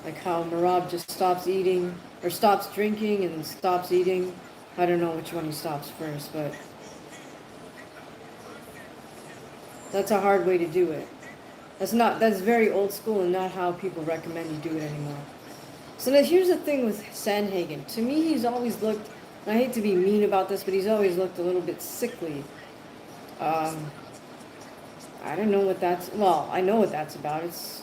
Like how Marab just stops eating, or stops drinking and then stops eating. I don't know which one he stops first, but that's a hard way to do it. That's very old school and not how people recommend you do it anymore. So now here's the thing with Sanhagen. To me, he's always looked, and I hate to be mean about this, but he's always looked a little bit sickly. Um, I don't know what that's, well, I know what that's about. It's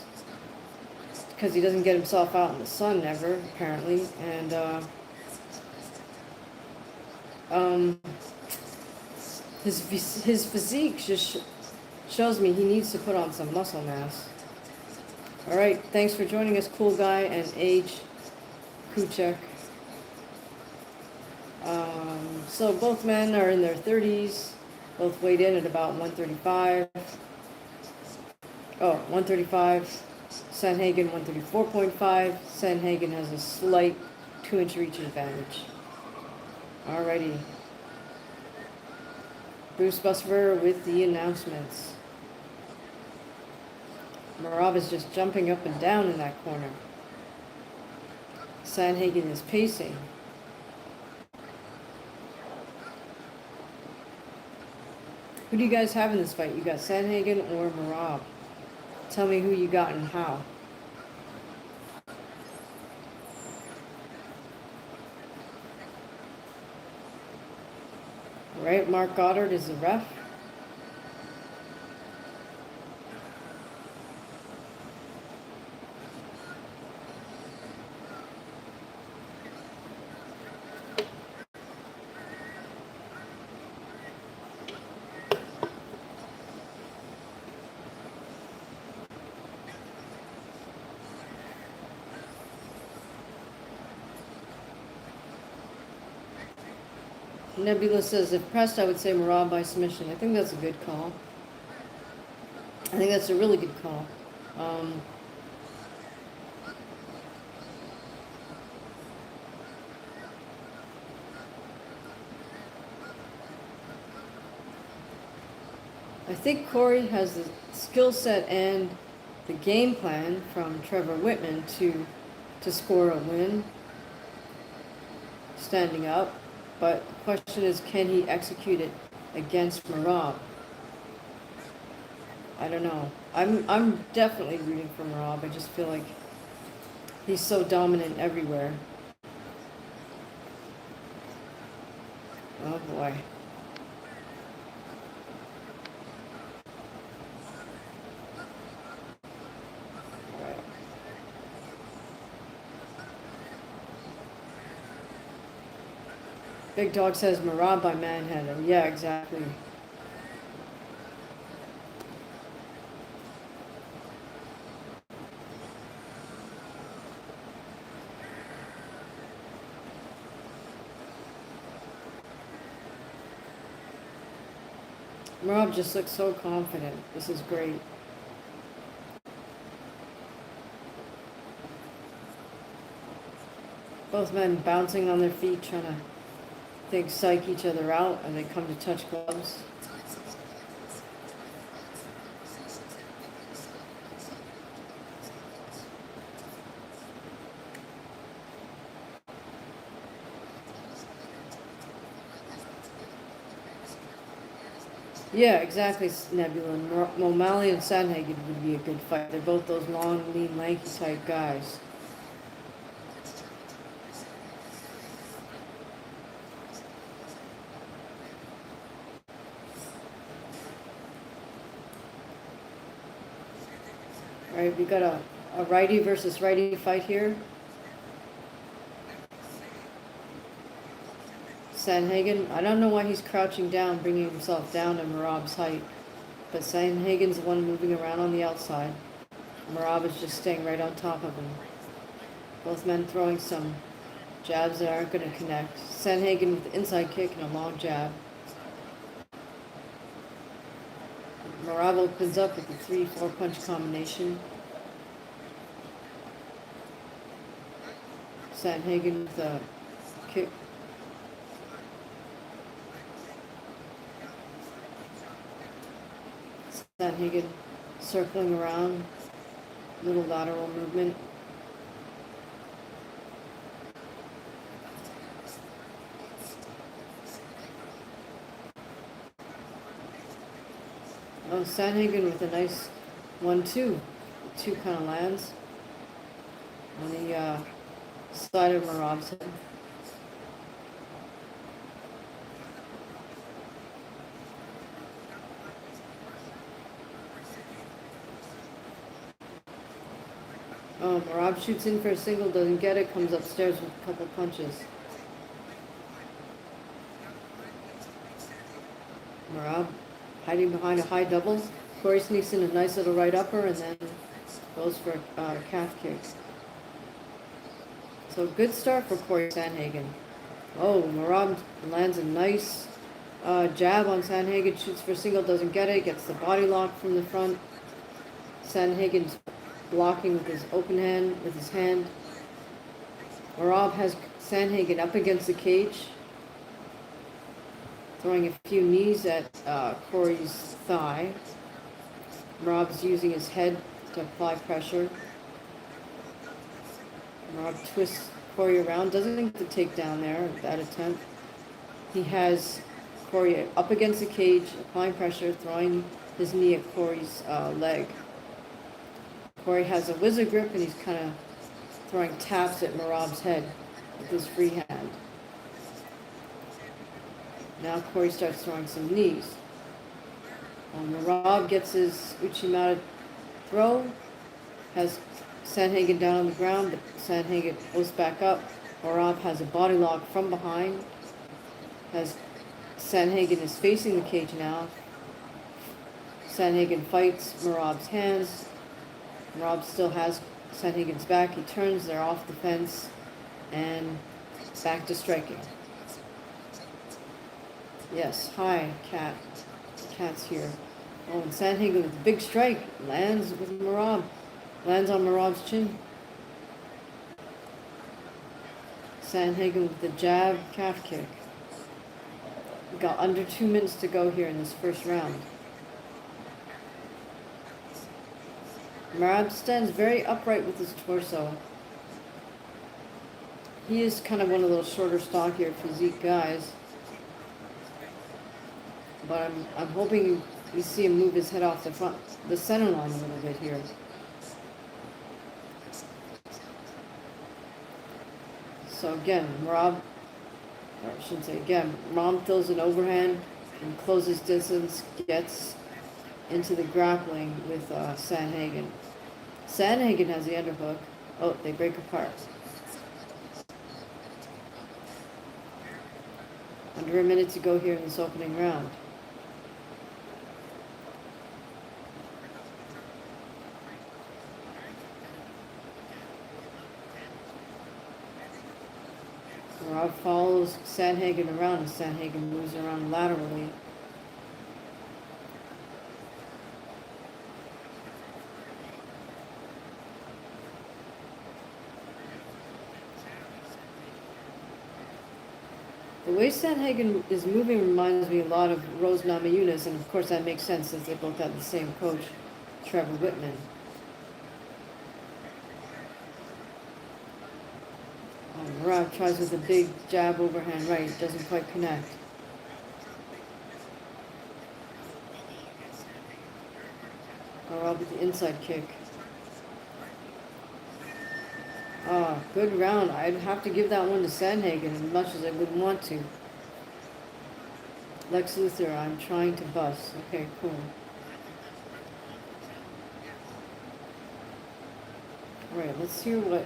because he doesn't get himself out in the sun ever, apparently. And, um, his physique just shows me he needs to put on some muscle mass. All right, thanks for joining us, cool guy and Age Kuchek. So both men are in their 30s, both weighed in at about 135. Oh, 135. Sanhagen 134.5. Sanhagen has a slight 2-inch reach advantage. Alrighty. Bruce Busfer with the announcements. Marab is just jumping up and down in that corner. Sanhagen is pacing. Who do you guys have in this fight? You got Sanhagen or Marab? Tell me who you got and how. All right, Mark Goddard is the ref. Nebula says, if pressed, I would say Marab by submission. I think that's a good call. I think that's a really good call. I think Corey has the skill set and the game plan from Trevor Whitman to score a win standing up. But the question is, can he execute it against Marab? I don't know. I'm definitely rooting for Marab. I just feel like he's so dominant everywhere. Oh boy. Big Dog says Marab by manhandle. Yeah, exactly. Marab just looks so confident. This is great. Both men bouncing on their feet, trying to psych each other out and they come to touch gloves. Yeah, exactly, Nebula. O'Malley and Sanhagen would be a good fight. They're both those long, lean, lanky type guys. All right, we got a righty versus righty fight here. Sanhagen, I don't know why he's crouching down, bringing himself down to Marab's height. But Sanhagen's the one moving around on the outside. Marab is just staying right on top of him. Both men throwing some jabs that aren't going to connect. Sanhagen with the inside kick and a long jab. Marab opens up with a 3-4 punch combination. Sanhagen with a kick. Sanhagen circling around, little lateral movement. Oh, Sanhagen with a nice 1-2. Two kind of lands on the side of Marab's head. Oh, Marab shoots in for a single, doesn't get it, comes upstairs with a couple punches. Marab hiding behind a high double. Corey sneaks in a nice little right upper and then goes for a calf kick. So good start for Corey Sanhagen. Oh, Marab lands a nice jab on Sanhagen, shoots for a single, doesn't get it, gets the body lock from the front. Sanhagen's blocking with his open hand, with his hand. Marab has Sanhagen up against the cage, throwing a few knees at Corey's thigh. Marab's using his head to apply pressure. Marab twists Corey around, doesn't get the takedown there, that attempt. He has Corey up against the cage, applying pressure, throwing his knee at Corey's leg. Corey has a wizard grip and he's kind of throwing taps at Marab's head with his free hand. Now Corey starts throwing some knees. Marab gets his Uchimata throw, has Sanhagen down on the ground, but Sanhagen pulls back up. Marab has a body lock from behind. Sanhagen is facing the cage now. Sanhagen fights Marab's hands. Marab still has Sanhagen's back. He turns, they're off the fence, and back to striking. Yes, hi, Cat. The Cat's here. Oh, and Sanhagen with a big strike lands with Marab. Lands on Marab's chin. Sanhagen with the jab, calf kick. We got under 2 minutes to go here in this first round. Marab stands very upright with his torso. He is kind of one of those shorter, stockier physique guys. But I'm hoping we see him move his head off the center line a little bit here. So again, Marab throws an overhand and closes distance, gets into the grappling with Sanhagen. Sanhagen has the underhook. Oh, they break apart. Under a minute to go here in this opening round. Marab follows Sanhagen around and Sanhagen moves around laterally. The way Sanhagen is moving reminds me a lot of Rose Namajunas, and of course that makes sense since they both have the same coach, Trevor Whitman. Marab tries with a big jab overhand right, doesn't quite connect. Marab with the inside kick. Good round. I'd have to give that one to Sanhagen as much as I wouldn't want to. Lex Luthor, I'm trying to bust. Okay, cool. Alright, let's hear what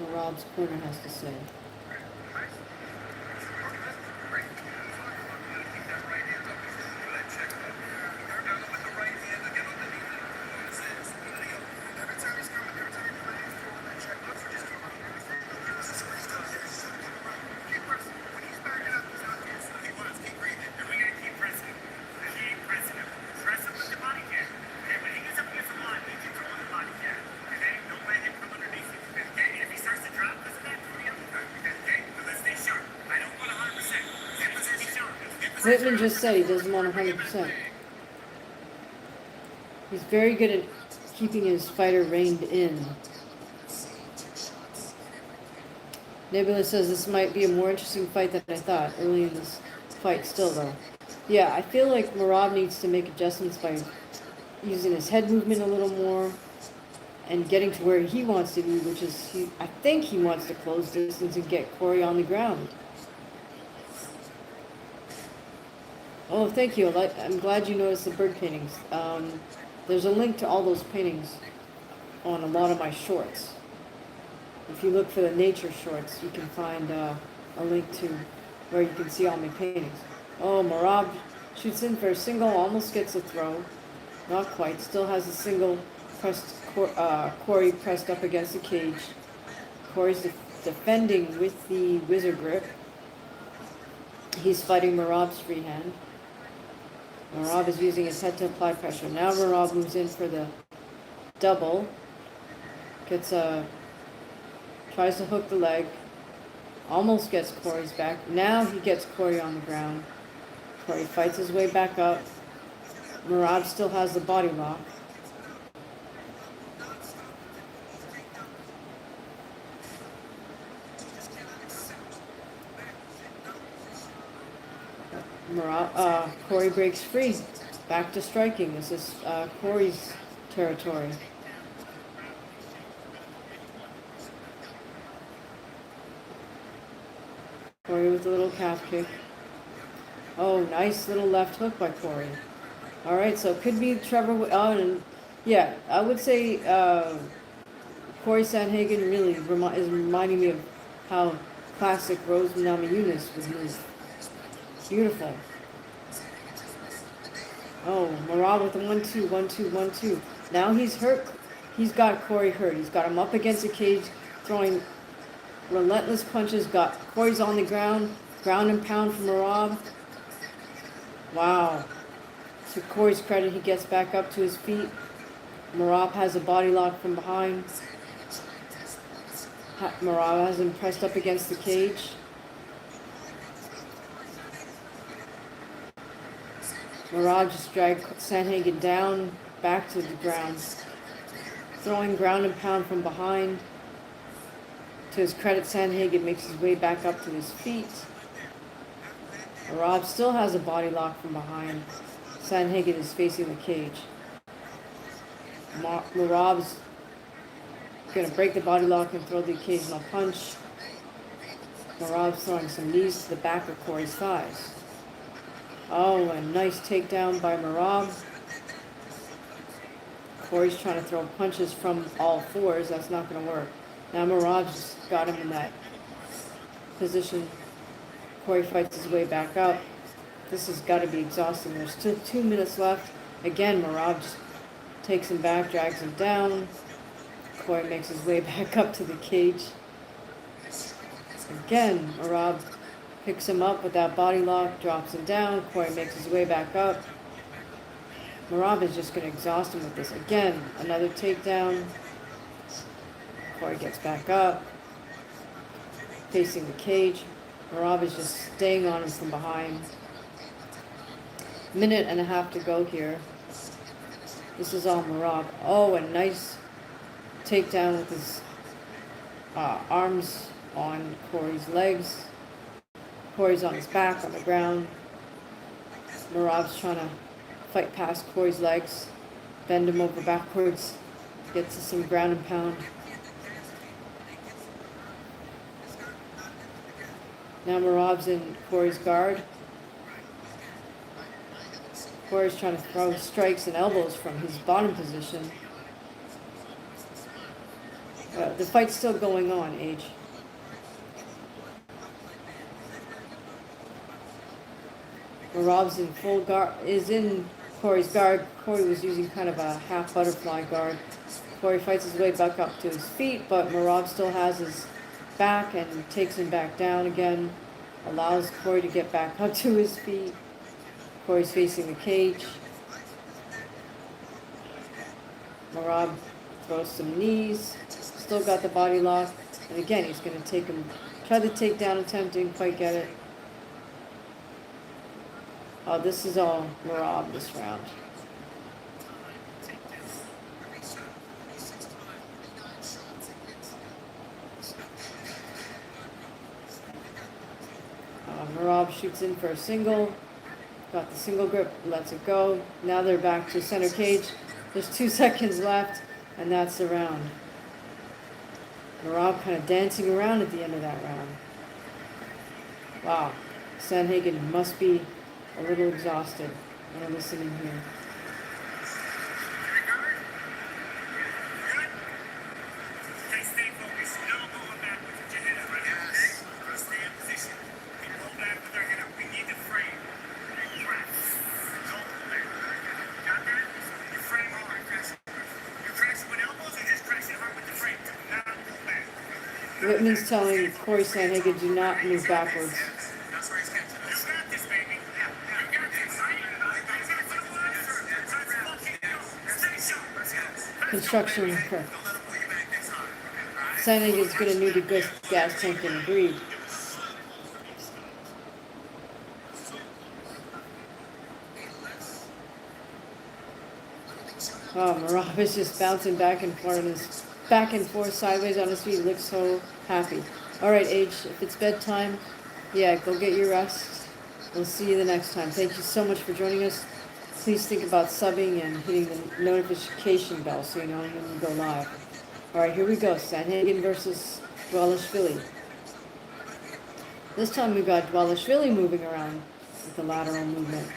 Marab's corner has to say. Whitman just said he doesn't want 100%. He's very good at keeping his fighter reined in. Nebula says this might be a more interesting fight than I thought. Early in this fight still, though. Yeah, I feel like Merab needs to make adjustments by using his head movement a little more and getting to where he wants to be, which is, I think he wants to close distance and get Corey on the ground. Oh, thank you. I'm glad you noticed the bird paintings. There's a link to all those paintings on a lot of my shorts. If you look for the nature shorts, you can find a link to where you can see all my paintings. Oh, Merab shoots in for a single, almost gets a throw. Not quite, still has a single pressed, Corey pressed up against the cage. Corey's defending with the wizard grip. He's fighting Merab's free hand. Merab is using his head to apply pressure. Now Merab moves in for the double. Tries to hook the leg. Almost gets Corey's back. Now he gets Corey on the ground. Corey fights his way back up. Merab still has the body lock. Corey breaks free. Back to striking. This is Corey's territory. Corey with a little calf kick. Oh, nice little left hook by Corey. All right, so it could be Trevor. Yeah, I would say Corey Sanhagen really is reminding me of how classic Rose Namajunas would move. Beautiful. Oh, Merab with the 1-2, 1-2, 1-2. Now he's hurt. He's got Corey hurt. He's got him up against the cage, throwing relentless punches. Got Corey's on the ground and pound from Merab. Wow. To Corey's credit, he gets back up to his feet. Merab has a body lock from behind. Merab has him pressed up against the cage. Merab just dragged Sanhagen down, back to the ground. Throwing ground and pound from behind. To his credit, Sanhagen makes his way back up to his feet. Merab still has a body lock from behind. Sanhagen is facing the cage. Merab's going to break the body lock and throw the occasional punch. Merab's throwing some knees to the back of Corey's thighs. Oh, a nice takedown by Merab. Corey's trying to throw punches from all fours. That's not going to work. Now Merab's got him in that position. Corey fights his way back up. This has got to be exhausting. There's still 2 minutes left. Again, Merab just takes him back, drags him down. Corey makes his way back up to the cage. Again, Merab picks him up with that body lock, drops him down. Corey makes his way back up. Merab is just going to exhaust him with this. Again, another takedown. Corey gets back up, facing the cage. Merab is just staying on him from behind. Minute and a half to go here. This is all Merab. Oh, a nice takedown with his arms on Corey's legs. Corey's on his back on the ground. Merab's trying to fight past Corey's legs, bend him over backwards, get to some ground and pound. Now Merab's in Corey's guard. Corey's trying to throw strikes and elbows from his bottom position. The fight's still going on, Age. Merab's in full guard, is in Corey's guard. Corey was using kind of a half butterfly guard. Corey fights his way back up to his feet, but Merab still has his back and takes him back down again. Allows Corey to get back up to his feet. Corey's facing the cage. Merab throws some knees. Still got the body lock. And again, he's going to take him, try the takedown attempt, didn't quite get it. Oh, this is all Merab this round. shoots in for a single. Got the single grip, lets it go. Now they're back to center cage. There's 2 seconds left, and that's the round. Merab kind of dancing around at the end of that round. Wow. Sandhagen must be a little exhausted when I'm listening here. Whitman's telling Corey Sandhagen, do not move backwards. Construction worker. Sandhagen's gonna need a good gas tank and breathe. Oh, Merab is just bouncing back and forth sideways on his feet. He looks so happy. All right, Age, if it's bedtime, yeah, go get your rest. We'll see you the next time. Thank you so much for joining us. Please think about subbing and hitting the notification bell so you know when we go live. All right, here we go. Sandhagen versus Dvalishvili. This time we've got Dvalishvili moving around with the lateral movement.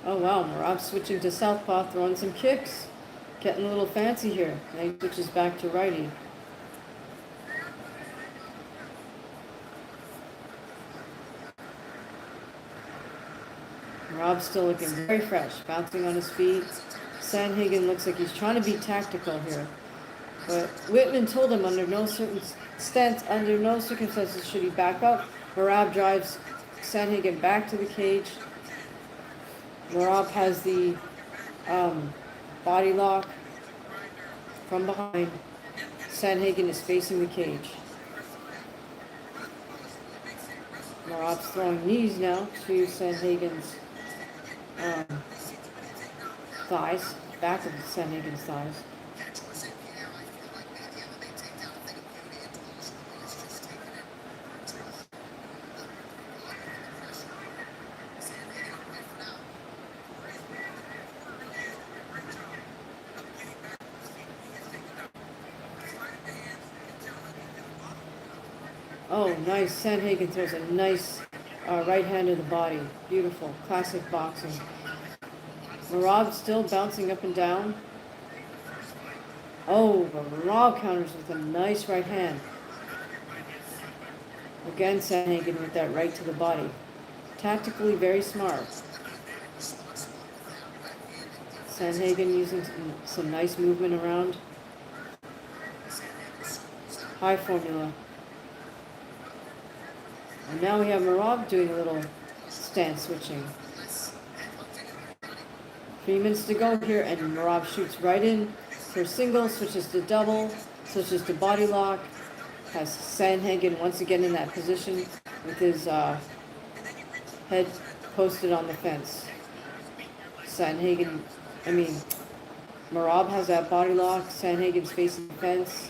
Oh wow, Merab switching to southpaw, throwing some kicks. Getting a little fancy here. Now he switches back to righty. Merab's still looking very fresh, bouncing on his feet. Sandhagen looks like he's trying to be tactical here. But Whitman told him under no circumstances should he back up. Merab drives Sandhagen back to the cage. Merab has the body lock from behind. Sandhagen is facing the cage. Merab's throwing knees now to Sandhagen's thighs, back of Sandhagen's thighs. Oh, nice. Sandhagen throws a nice right hand to the body. Beautiful. Classic boxing. Merab still bouncing up and down. Oh, but Merab counters with a nice right hand. Again, Sandhagen with that right to the body. Tactically very smart. Sandhagen using some nice movement around. High formula. And now we have Merab doing a little stance switching. 3 minutes to go here, and Merab shoots right in for single, switches to double, switches to body lock, has Sandhagen once again in that position with his head posted on the fence. Merab has that body lock, Sandhagen's facing the fence.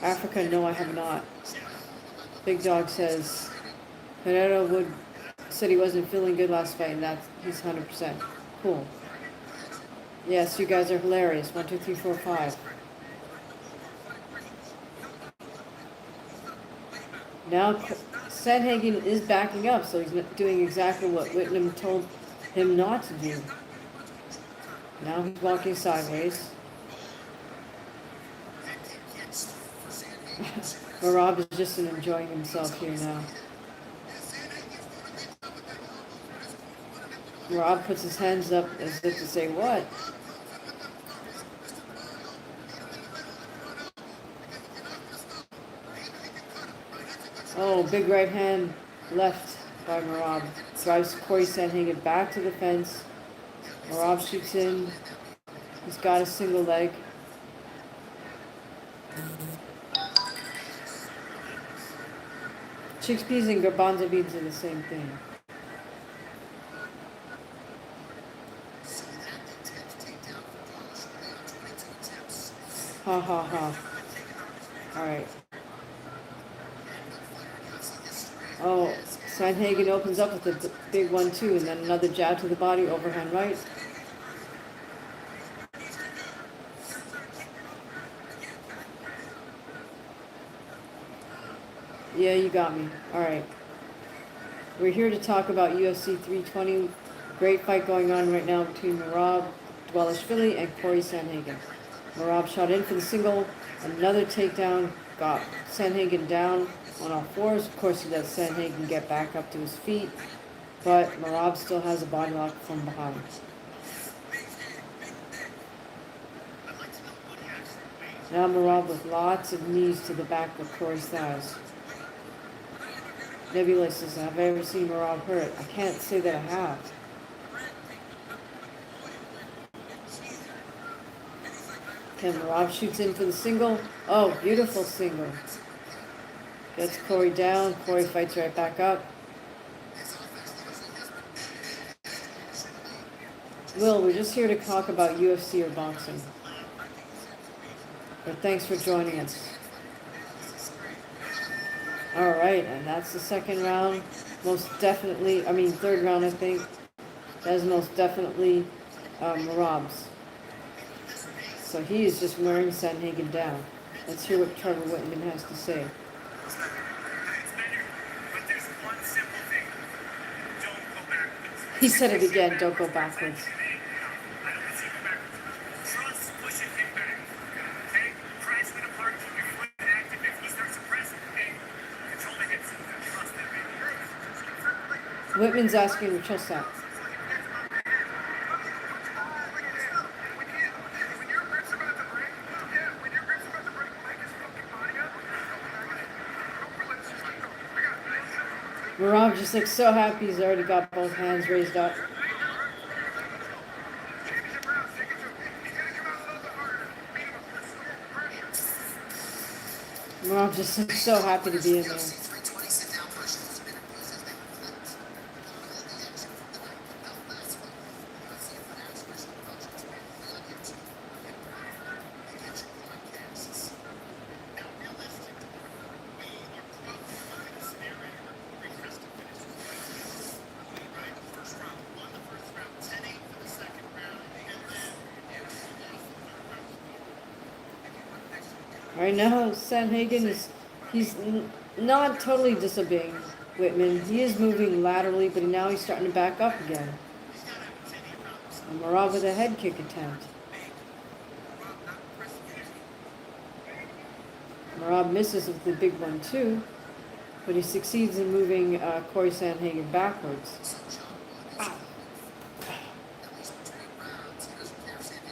Africa, no, I have not. Big Dog says, Pereira said he wasn't feeling good last fight, and he's 100%. Cool. Yes, you guys are hilarious. 1, 2, 3, 4, 5. Now, Sandhagen is backing up, so he's doing exactly what Whitman told him not to do. Now he's walking sideways. Merab is just enjoying himself here now. Merab puts his hands up as if to say, what? Oh, big right hand left by Merab. Drives Corey Sandhagen back to the fence. Merab shoots in. He's got a single leg. Chickpeas and garbanzo beans are the same thing. Ha ha ha. Alright. Oh, Sandhagen opens up with a big 1-2, and then another jab to the body, overhand right. Yeah, you got me. Alright. We're here to talk about UFC 320. Great fight going on right now between Merab Dvalishvili and Corey Sandhagen. Merab shot in for the single, another takedown, got Sandhagen down on all fours. Of course, he let Sandhagen get back up to his feet, but Merab still has a body lock from behind. Now Merab with lots of knees to the back of Corey's thighs. Nebula says, have I ever seen Merab hurt? I can't say that I have. Okay, Merab shoots in for the single. Oh, beautiful single. Gets Corey down. Corey fights right back up. Will, we're just here to talk about UFC or boxing. But thanks for joining us. Alright, and that's the second round. Third round, I think. That is most definitely Merab's. So he is just wearing Sandhagen down. Let's hear what Trevor Whitman has to say. It's better, but there's one simple thing. Don't go backwards. He said it again, don't go backwards. I don't see go backwards. Trust pushing him back. Okay? Price with a part, keep your foot active. If he starts to press, okay? Control the hips. Trust that man. Whitman's asking to trust that. Merab just looks so happy he's already got both hands raised up. Merab just looks so happy to be in there. Right now, Sandhagen he's not totally disobeying Whitman. He is moving laterally, but now he's starting to back up again. And Merab with a head kick attempt. Merab misses with the big 1-2, but he succeeds in moving Corey Sandhagen backwards.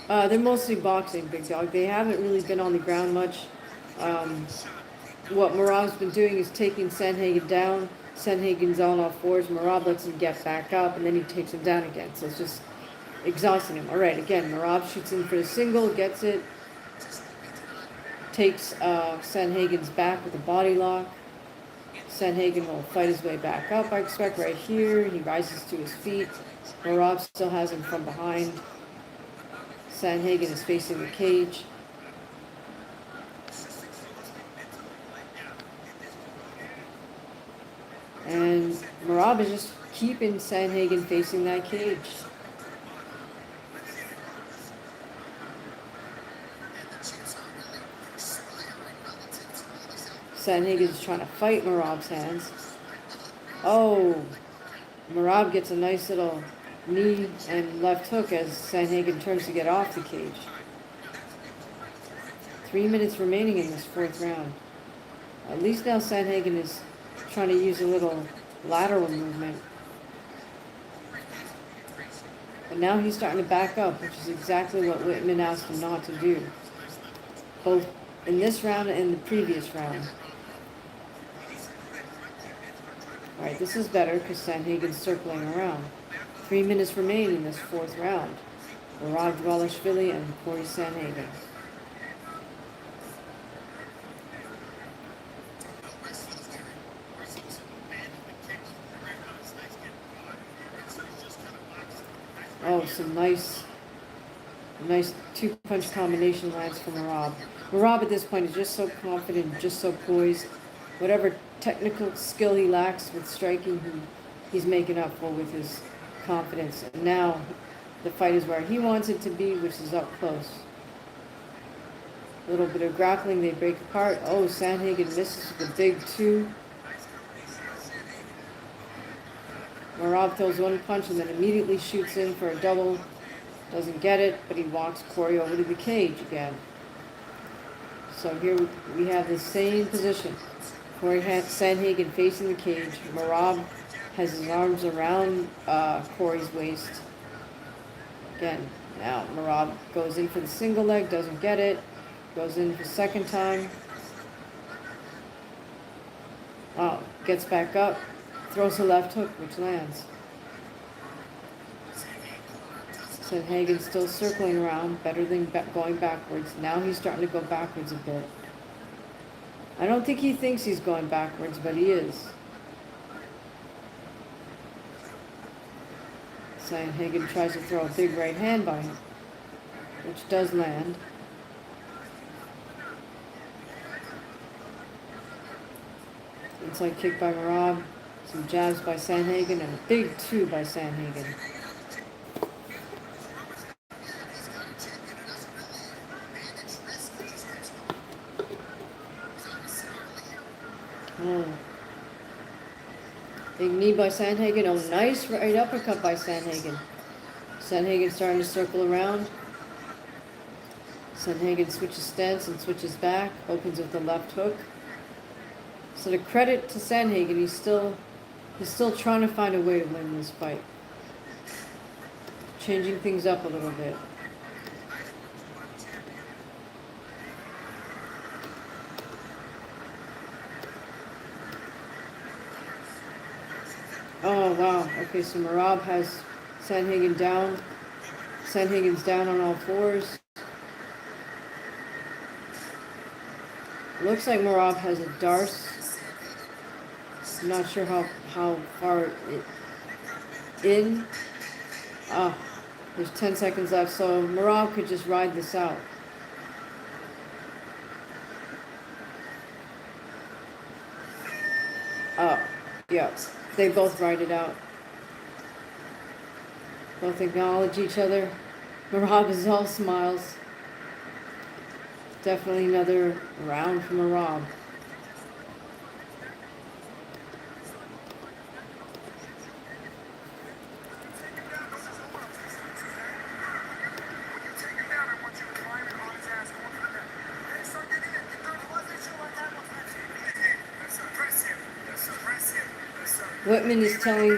They're mostly boxing, Big Dog. They haven't really been on the ground much. What Merab's been doing is taking Sandhagen down. Sandhagen's on all fours. Merab lets him get back up, and then he takes him down again. So it's just exhausting him. All right, again, Merab shoots in for the single, gets it. Takes Sandhagen's back with a body lock. Sandhagen will fight his way back up, I expect, right here. He rises to his feet. Merab still has him from behind. Sandhagen is facing the cage. And Merab is just keeping Sandhagen facing that cage. Sandhagen's trying to fight Merab's hands. Oh, Merab gets a nice little knee and left hook as Sandhagen turns to get off the cage. 3 minutes remaining in this fourth round. At least now Sandhagen is trying to use a little lateral movement. And now he's starting to back up, which is exactly what Whitman asked him not to do. Both in this round and in the previous round. Alright, this is better because Sandhagen's circling around. 3 minutes remain in this fourth round. Merab Dvalishvili and Corey Sandhagen. Oh, some nice A nice two-punch combination lands for Marab. Marab at this point is just so confident, just so poised. Whatever technical skill he lacks with striking, he's making up for with his confidence. And now the fight is where he wants it to be, which is up close. A little bit of grappling, they break apart. Oh, Sandhagen misses with a big two. Marab throws one punch and then immediately shoots in for a double. Doesn't get it, but he walks Corey over to the cage again. So here we have the same position. Corey Sandhagen facing the cage. Marab has his arms around Corey's waist. Again, now Marab goes in for the single leg, doesn't get it. Goes in for the second time. Oh, gets back up. Throws a left hook, which lands. Sandhagen still circling around, better than going backwards. Now he's starting to go backwards a bit. I don't think he thinks he's going backwards, but he is. Sandhagen tries to throw a big right hand by him, which does land. Inside kick by Marab, some jabs by Sandhagen, and a big two by Sandhagen. Oh. Big knee by Sandhagen. Oh, nice right uppercut by Sandhagen. Sandhagen starting to circle around. Sandhagen switches stance and switches back, opens with the left hook. So the credit to Sandhagen, he's still trying to find a way to win this fight. Changing things up a little bit. Oh, wow. Okay, so Marab has Sandhagen down. Sandhagen's down on all fours. Looks like Marab has a darce. I'm not sure how far in. Ah, there's 10 seconds left, so Marab could just ride this out. Oh, yeah, they both ride it out. Both acknowledge each other. Marab is all smiles. Definitely another round from Marab. Whitman is telling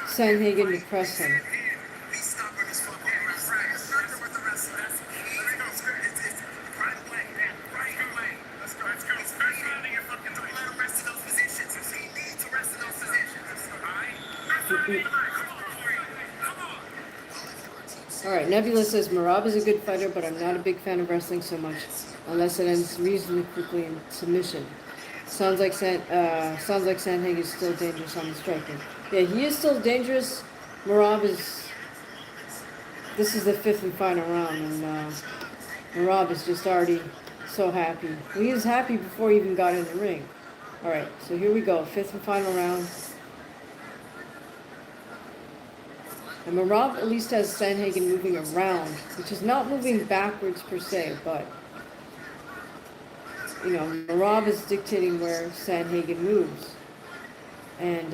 Sandhagen to press him. Alright, Nebula says Marab is a good fighter, but I'm not a big fan of wrestling so much unless it ends reasonably quickly in submission. Sounds like Sandhagen is still dangerous on the striking. Yeah, he is still dangerous. Marab is. This is the fifth and final round, and Marab is just already so happy. He was happy before he even got in the ring. Alright, so here we go. Fifth and final round. And Marab at least has Sandhagen moving around, which is not moving backwards per se, but you know, Marab is dictating where Sandhagen moves. And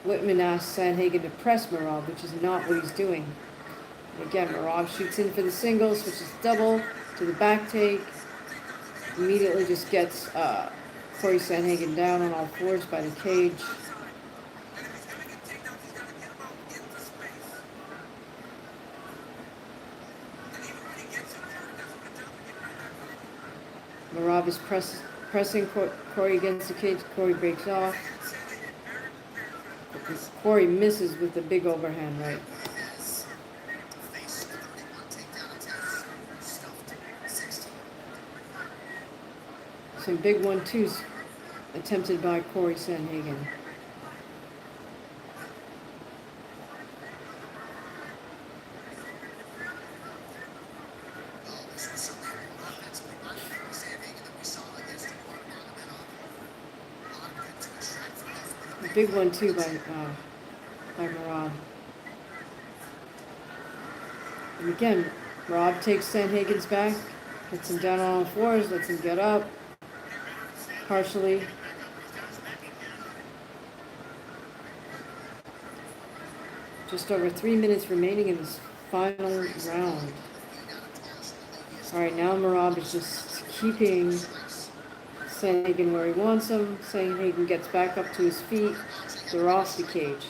Whitman asks Sandhagen to press Marab, which is not what he's doing. And again, Marab shoots in for the single, switches double to the back take. Immediately just gets Corey Sandhagen down on all fours by the cage. Marab is pressing Corey against the cage. Corey breaks off. Corey misses with the big overhand right. Some big 1-2s attempted by Corey Sandhagen. big one too by Merab. And again, Merab takes Sandhagen's back, gets him down on all fours, lets him get up, partially. Just over 3 minutes remaining in this final round. Alright, now Merab is just keeping Sandhagen where he wants him. Sandhagen gets back up to his feet. They're off the cage.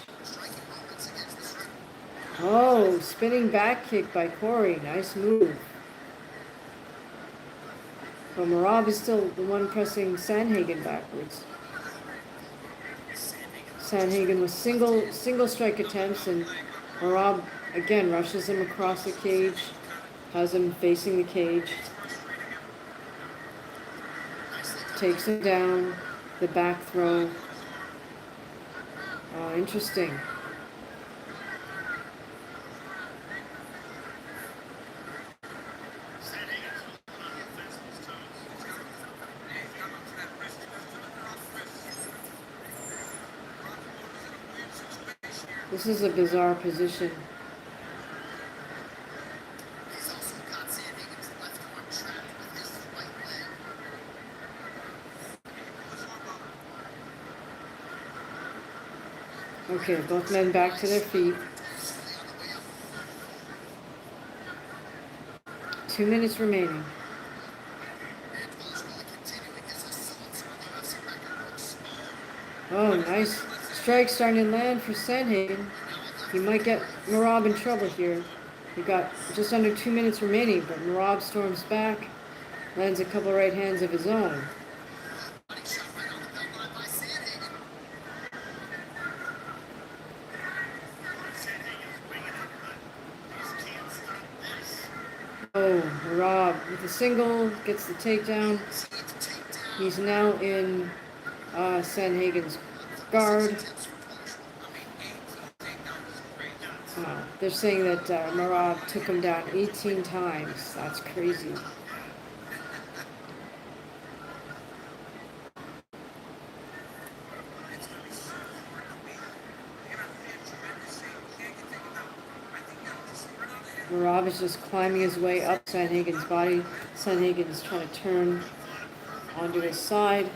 Oh, spinning back kick by Corey. Nice move. But Merab is still the one pressing Sandhagen backwards. Sandhagen with single strike attempts, and Merab again rushes him across the cage, has him facing the cage, takes him down, the back throw. Oh, interesting. This is a bizarre position. Okay, both men back to their feet. 2 minutes remaining. Oh, nice strike starting to land for Sandhagen. He might get Merab in trouble here. We've got just under 2 minutes remaining, but Merab storms back, lands a couple right hands of his own. Oh, Merab with a single, gets the takedown. He's now in Sandhagen's guard. They're saying that Merab took him down 18 times. That's crazy. Merab is just climbing his way up Sandhagen's body. Sandhagen is trying to turn onto his side.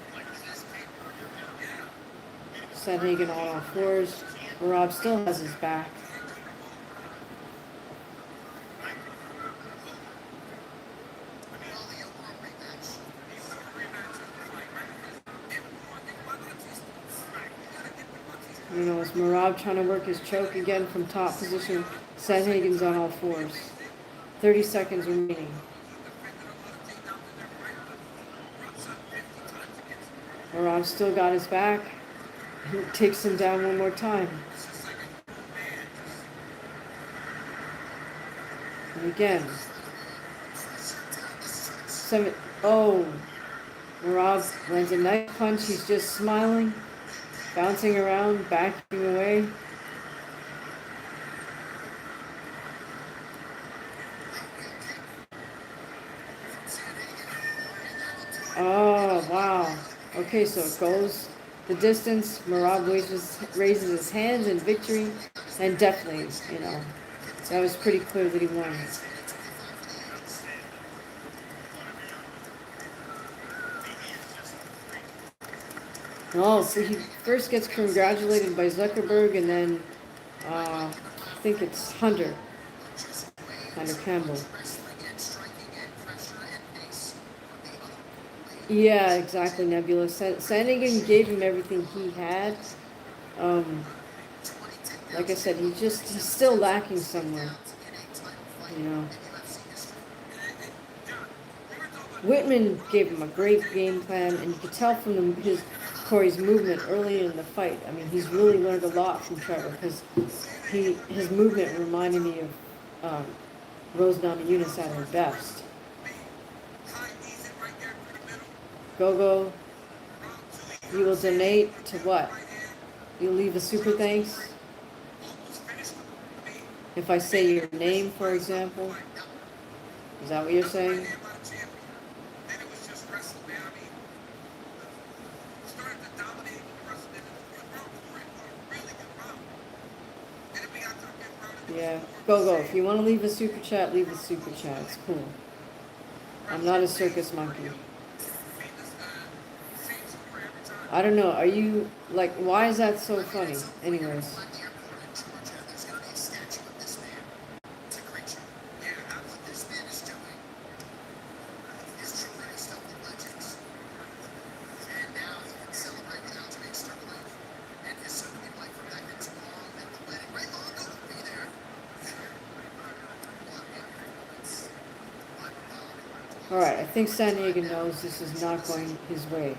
Sandhagen on all fours. Merab still has his back. You know, is Merab trying to work his choke again from top position? Sandhagen's on all fours. 30 seconds remaining. Merab still got his back. He takes him down one more time. And again. Merab lands a nice punch. He's just smiling, bouncing around, backing away. Oh, wow. Okay, so it goes the distance. Merab raises his hands in victory. And definitely, you know, that was pretty clear that he won. Oh, so he first gets congratulated by Zuckerberg, and then I think it's Hunter Campbell. Yeah, exactly, Nebula. Sandhagen gave him everything he had. Like I said, he's still lacking somewhere. You know. Whitman gave him a great game plan, and you could tell from Corey's movement early in the fight. I mean, he's really learned a lot from Trevor, because his movement reminded me of Rose Namajunas at her best. Gogo, you will donate to what? You'll leave a super thanks? If I say your name, for example? Is that what you're saying? Yeah, go. If you want to leave a super chat, leave a super chat. It's cool. I'm not a circus monkey. I don't know. Are you like? Why is that so funny? Anyways. Alright, I think Sandhagen knows this is not going his way.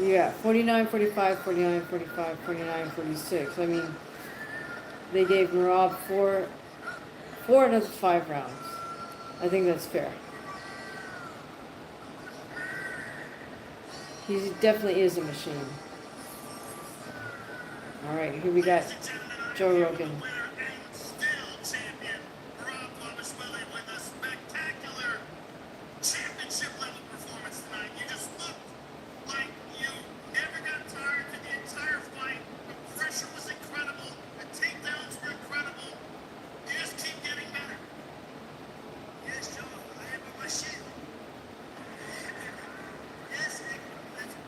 Yeah, 49, 45, 49, 45, 49, 46. I mean, they gave Marab four out of the 5 rounds. I think that's fair. He definitely is a machine. Alright, here we got Joe Rogan. Championship level performance tonight. You just looked like you never got tired for the entire fight. The pressure was incredible. The takedowns were incredible. You just keep getting better. Yes, Joe, I am on my shit. Yes,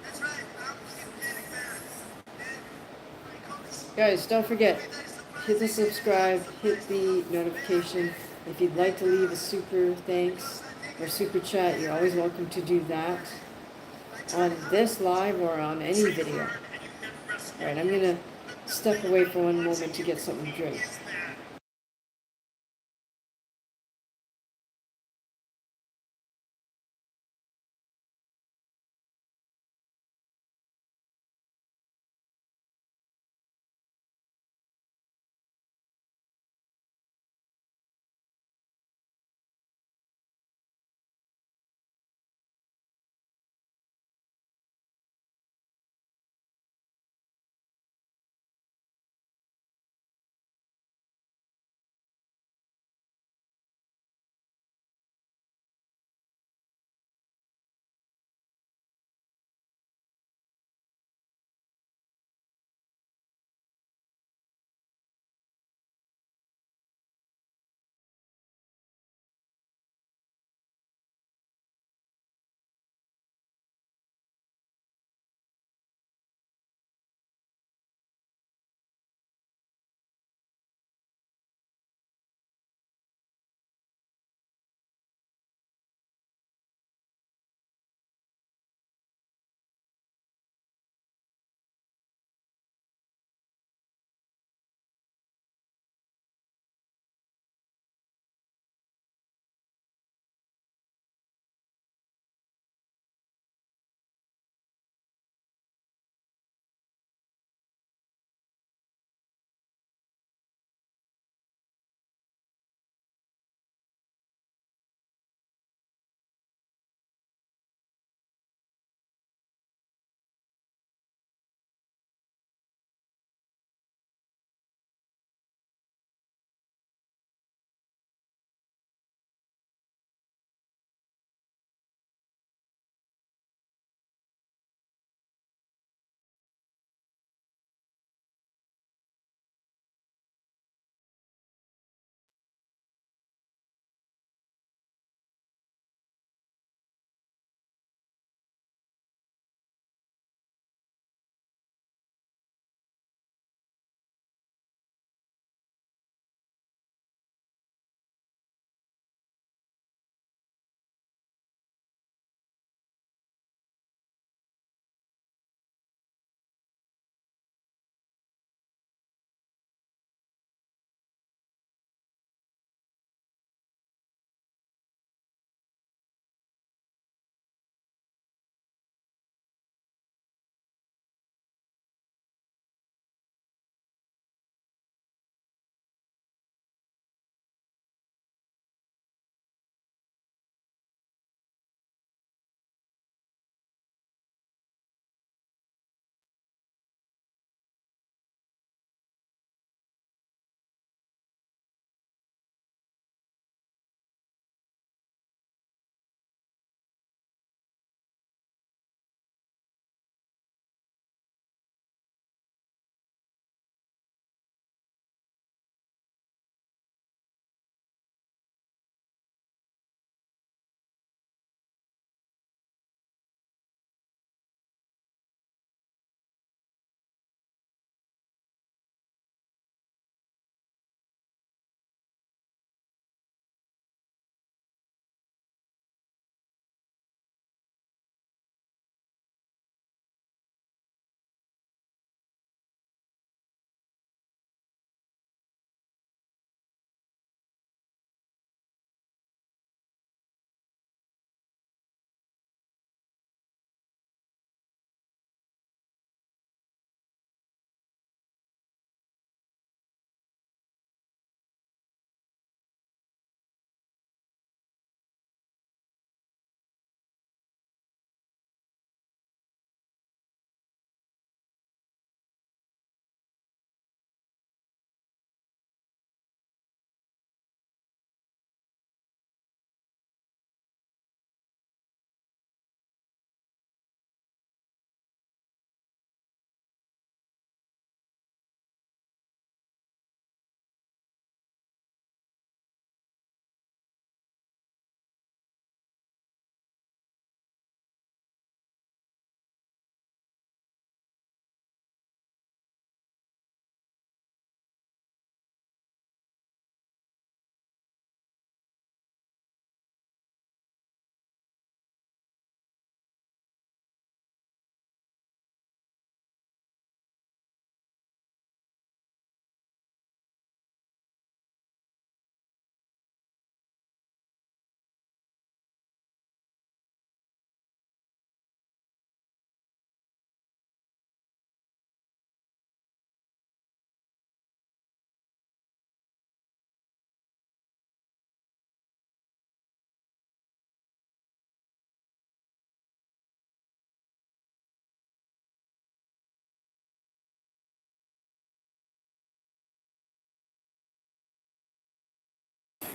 that's right. I'm keep getting better. Guys, don't forget, hit the subscribe, hit the notification. If you'd like to leave a super thanks or super chat, you're always welcome to do that on this live or on any video. Alright, I'm gonna step away for one moment to get something to drink.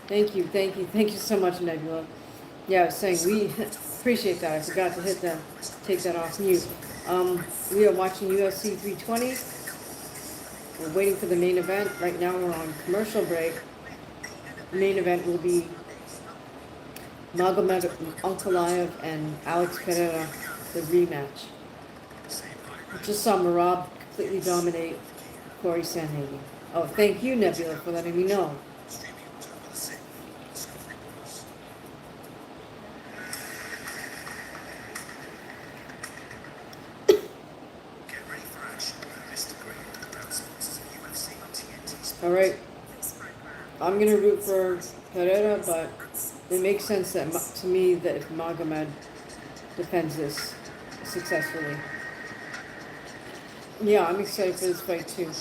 Thank you so much, Nebula. Yeah, I was saying we appreciate that. I forgot to take that off mute. We are watching UFC 320. We're waiting for the main event. Right now we're on commercial break. The main event will be Magomed Ankalaev and Alex Pereira, the rematch. I just saw Marab completely dominate Corey Sandhagen. Oh, thank you, Nebula, for letting me know. All right, I'm gonna root for Pereira, but it makes sense that to me that if Magomed defends this successfully. Yeah, I'm excited for this fight too.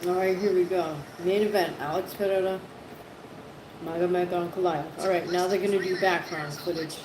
All right, here we go. Main event: Alex Pereira, Magomed Ankalaev. All right, now they're gonna do background footage.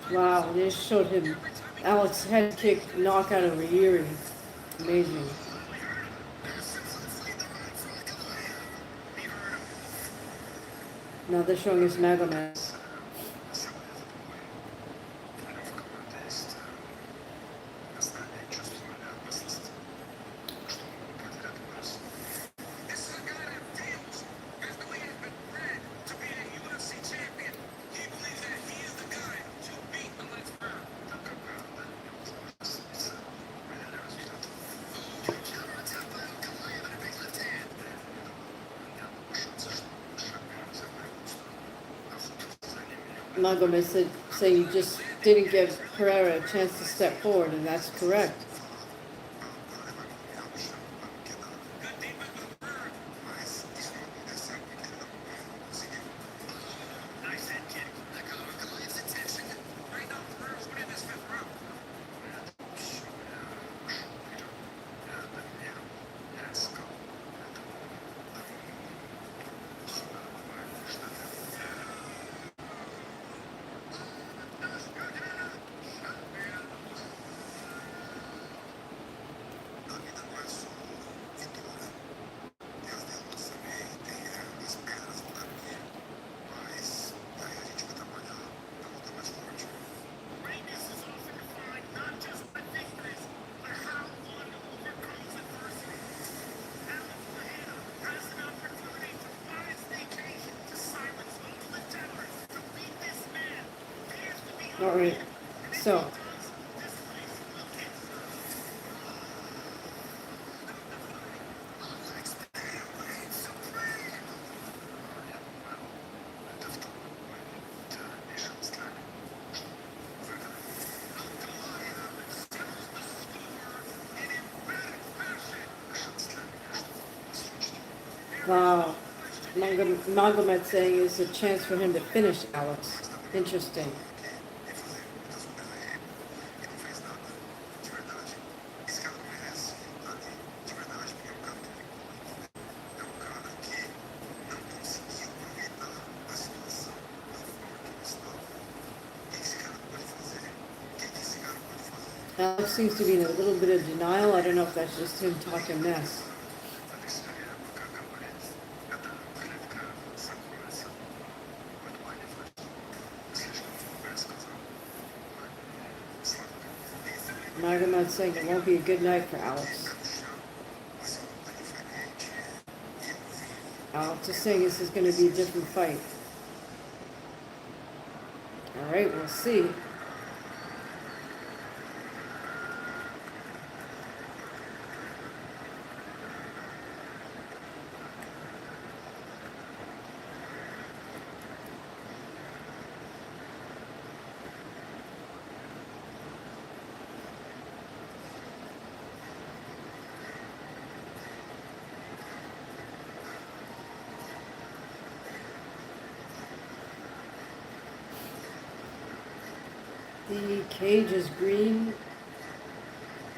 Wow, they just showed him Alex head kick knockout over Yuri. Amazing. Now they're showing us Magomed. Magomed said, saying you just didn't give Pereira a chance to step forward, and that's correct. All right, so wow, Magomed saying it's a chance for him to finish Alex. Interesting. Alex seems to be in a little bit of denial. I don't know if that's just him talking mess. Magomed's saying it won't be a good night for Alex. Just saying this is going to be a different fight. All right, we'll see. The cage is green.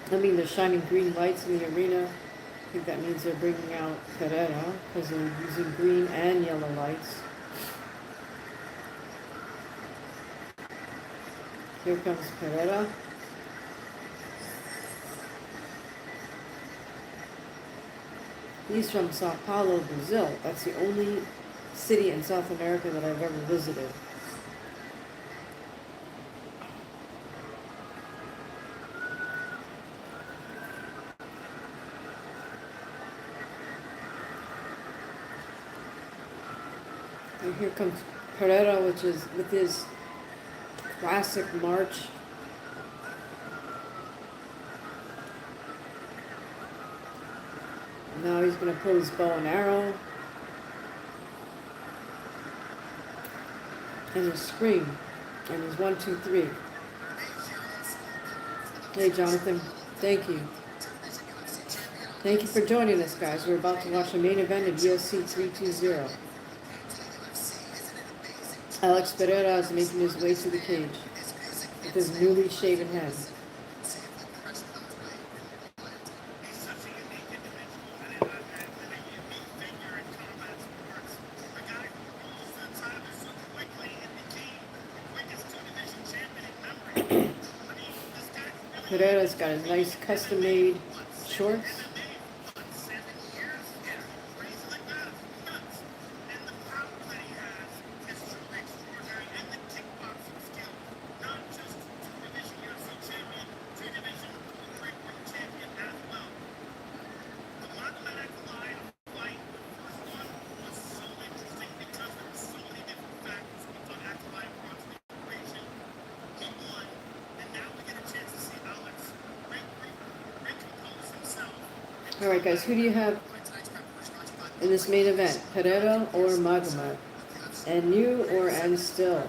They're shining green lights in the arena. I think that means they're bringing out Pereira because they're using green and yellow lights. Here comes Pereira. He's from Sao Paulo, Brazil. That's the only city in South America that I've ever visited. And here comes Pereira, which is with his classic march. Now he's going to pull his bow and arrow. And his scream. And his 1, 2, 3. Hey, Jonathan. Thank you. Thank you for joining us, guys. We're about to watch the main event of UFC 320. Alex Pereira is making his way to the cage with his newly shaven head. Pereira's got his nice custom-made shorts. Alright guys, who do you have in this main event? Pereira or Magomed? And new or and still?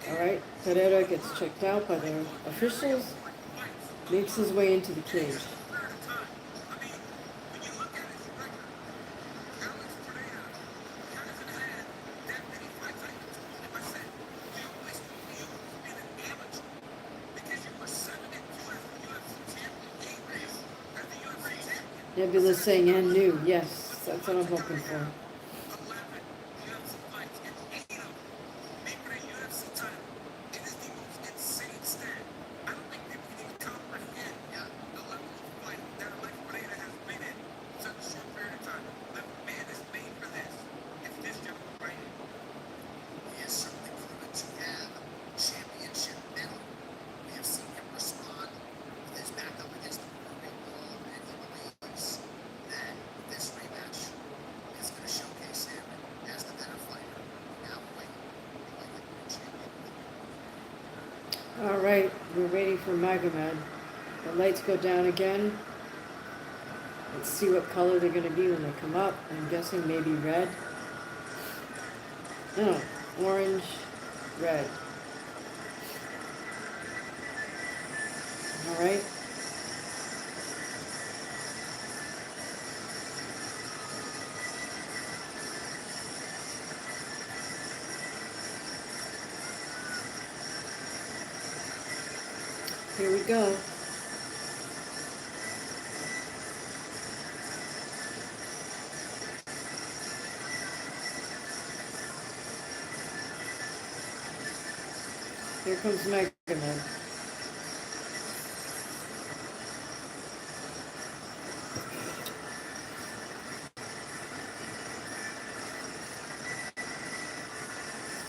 Alright, Pereira gets checked out by the officials, makes his way into the cage. Nebula's saying and new. Yes, that's what I'm hoping for. Alright, we're waiting for Magomed. The lights go down again. Let's see what color they're going to be when they come up. I'm guessing maybe red. No, orange, red. Alright. Here we go. Here comes Magomed.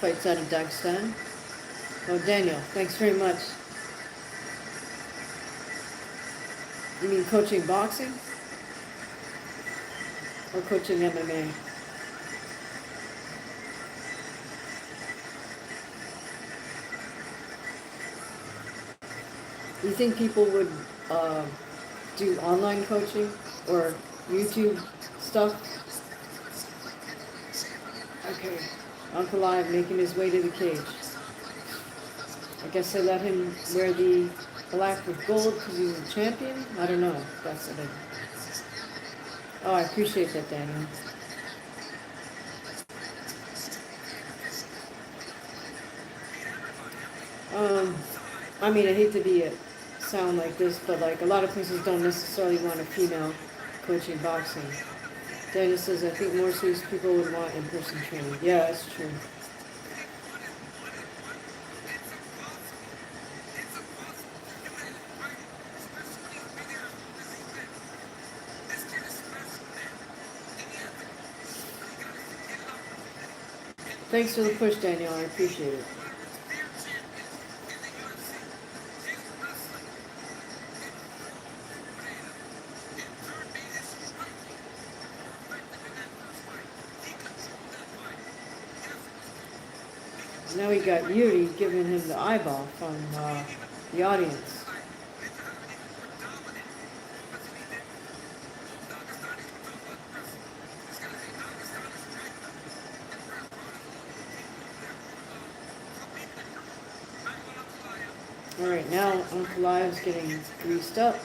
Fights out of Dagestan. Oh, Daniel, thanks very much. You mean coaching boxing or coaching MMA? You think people would uh, do online coaching or YouTube stuff? Okay. Uncle Live making his way to the cage. I guess they let him wear the black with gold because he's a champion? I don't know. That's it. Oh, I appreciate that, Daniel. Um, I mean, I hate to be a sound like this, but like a lot of places don't necessarily want a female coaching boxing. Daniel says, I think more serious people would want in-person training. Yeah, that's true. Thanks for the push, Daniel. I appreciate it. Now we got Yuri giving him the eyeball from the audience. Alright, now Uncle Live's getting greased up.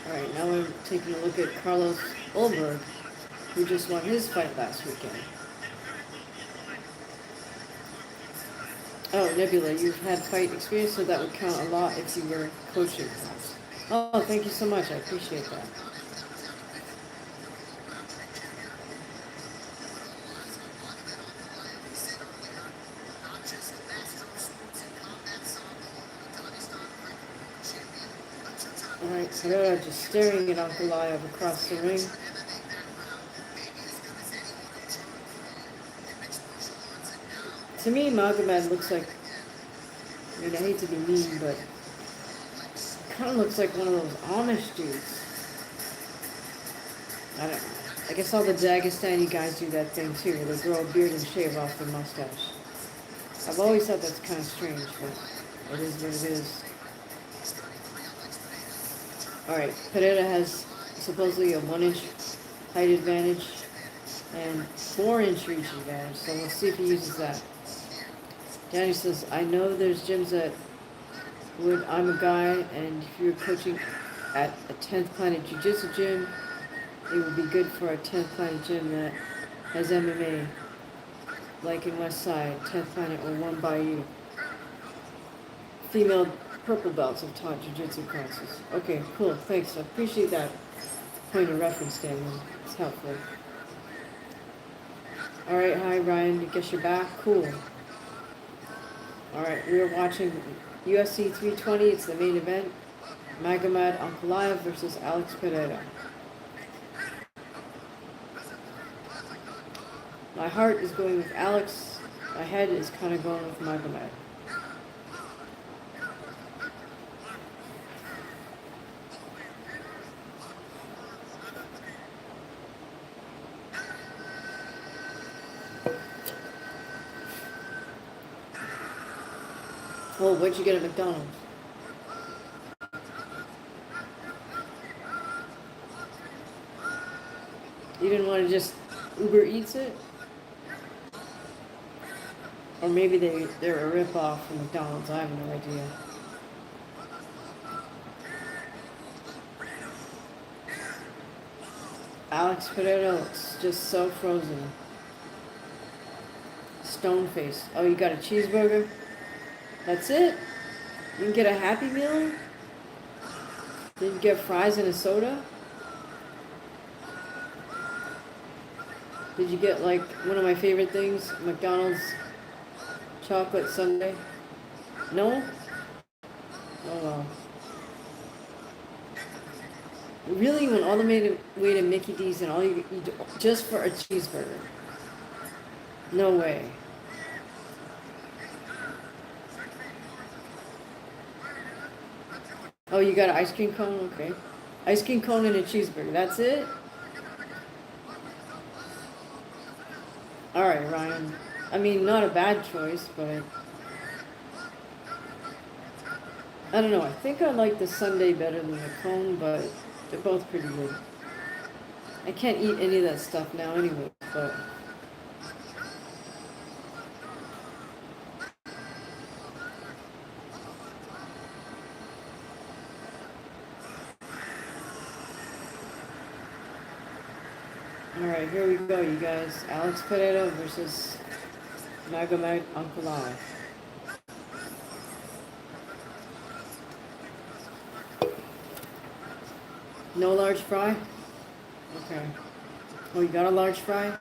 Alright, now we're taking a look at Carlos Ulberg, who just won his fight last weekend. Oh, Nebula, you've had fight experience, so that would count a lot if you were coaching class. Oh, thank you so much. I appreciate that. Alright, Pereira just staring at Uncle Live across the ring. To me, Magomed looks like, I mean, I hate to be mean, but kind of looks like one of those Amish dudes. I don't know. I guess all the Dagestani guys do that thing too, where they grow a beard and shave off their mustache. I've always thought that's kind of strange, but it is what it is. Alright, Pereira has supposedly a 1-inch height advantage and 4-inch reach advantage, so we'll see if he uses that. Danny says, I know there's gyms that would, I'm a guy, and if you're coaching at a 10th Planet Jiu-Jitsu gym, it would be good for a 10th Planet gym that has MMA, like in West Side, 10th Planet, or One Bayou. Female purple belts have taught jiu-jitsu classes. Okay, cool, thanks. I appreciate that point of reference, Daniel. It's helpful. Alright, hi Ryan, I guess you're back. Cool. Alright, we are watching UFC 320. It's the main event. Magomed Ankalaev versus Alex Pereira. My heart is going with Alex. My head is kind of going with Magomed. Oh, what'd you get at McDonald's? You didn't want to just Uber Eats it? Or maybe they're a rip-off from McDonald's. I have no idea. Alex Pereira looks just so frozen. Stone face. Oh, you got a cheeseburger? That's it? You can get a Happy Meal? Did you get fries and a soda? Did you get like one of my favorite things, McDonald's chocolate sundae? No? Oh well. Really, you went all the way to Mickey D's and all you just for a cheeseburger? No way. Oh, you got an ice cream cone? Okay. Ice cream cone and a cheeseburger. That's it? Alright, Ryan. I mean, not a bad choice, but I don't know. I think I like the sundae better than the cone, but they're both pretty good. I can't eat any of that stuff now anyway, but alright, here we go, you guys. Alex Pereira versus Magomed Ankalaev. No large fry? Okay. Oh, you got a large fry?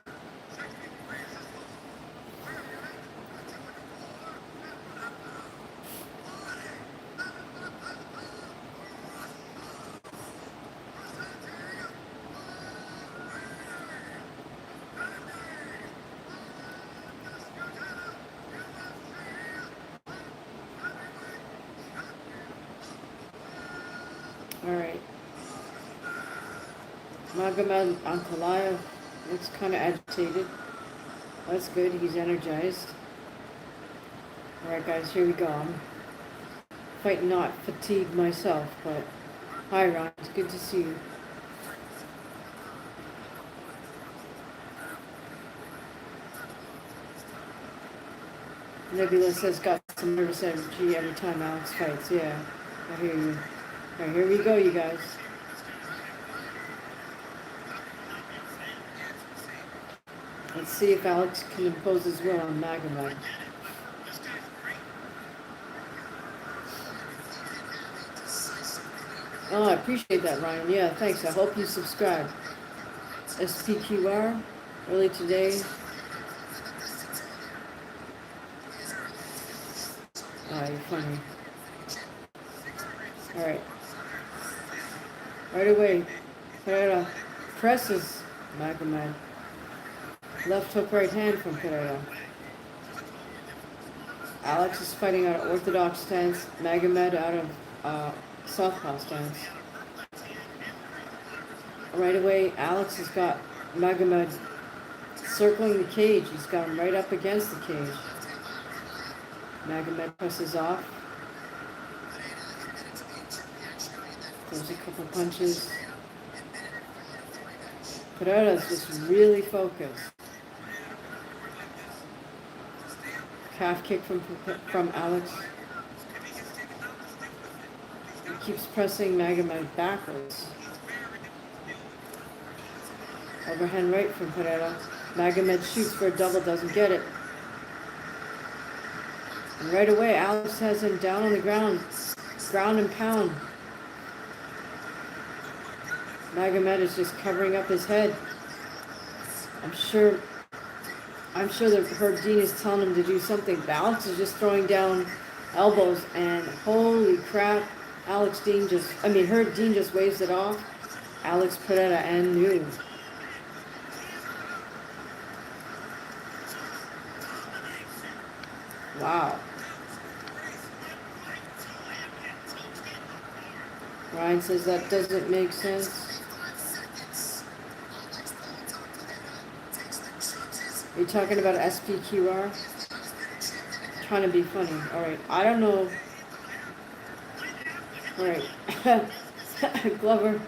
Alright. Magomed Ankalaev looks kind of agitated. That's good, he's energized. Alright guys, here we go. I'm fighting not fatigued myself, but hi Ron, it's good to see you. Nebula says got some nervous energy every time Alex fights. Yeah, I hear you. Alright, here we go, you guys. Let's see if Alex can impose his will on Magomed. Oh, I appreciate that, Ryan. Yeah, thanks. I hope you subscribe. SPQR, early today. Ah, you're funny. Alright. Right away. Pereira presses Magomed. Left hook, right hand from Pereira. Alex is fighting out of orthodox stance. Magomed out of southpaw stance. Right away, Alex has got Magomed circling the cage. He's got him right up against the cage. Magomed presses off. Throws a couple punches. Pereira's just really focused. Calf kick from Alex. He keeps pressing Magomed backwards. Overhand right from Pereira. Magomed shoots for a double, doesn't get it. And right away, Alex has him down on the ground. Ground and pound. Magomed is just covering up his head. I'm sure that Herb Dean is telling him to do something. But Alex is just throwing down elbows, and holy crap, Herb Dean just waves it off. Alex Pereira and new. Wow. Ryan says that doesn't make sense. Are you talking about SPQR? Trying to be funny. Alright, I don't know. Alright. Glover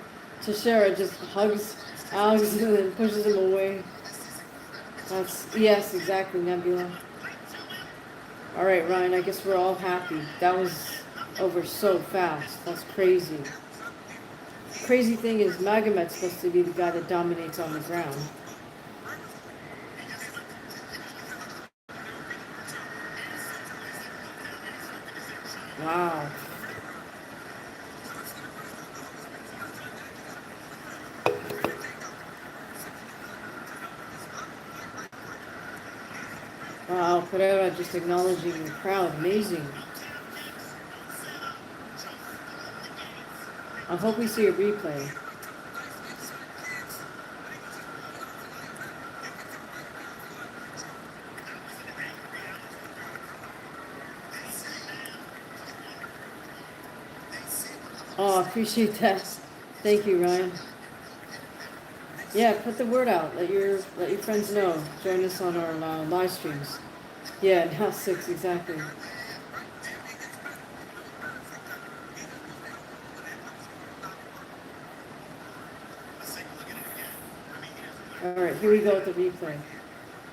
Teixeira just hugs Alex and then pushes him away. Yes, exactly, Nebula. Alright, Ryan, I guess we're all happy. That was over so fast. That's crazy. Crazy thing is, Magomed's supposed to be the guy that dominates on the ground. Wow. Wow, Pereira just acknowledging the crowd. Amazing. I hope we see a replay. Oh, I appreciate that. Thank you, Ryan. Yeah, put the word out. Let your friends know. Join us on our live streams. Yeah, now 6 exactly. All right, here we go with the replay.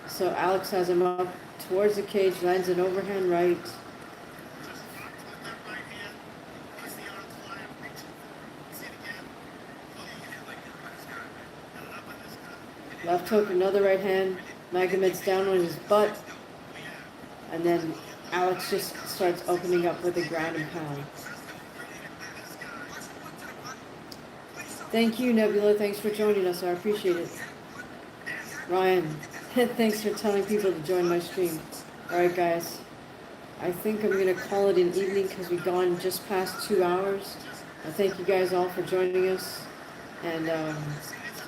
So Alex has him up towards the cage, lands an overhand right. Left hook, another right hand. Magomed's down on his butt. And then Alex just starts opening up with a ground and pound. Thank you, Nebula. Thanks for joining us. I appreciate it. Ryan, thanks for telling people to join my stream. All right, guys. I think I'm going to call it an evening because we've gone just past 2 hours. I thank you guys all for joining us. And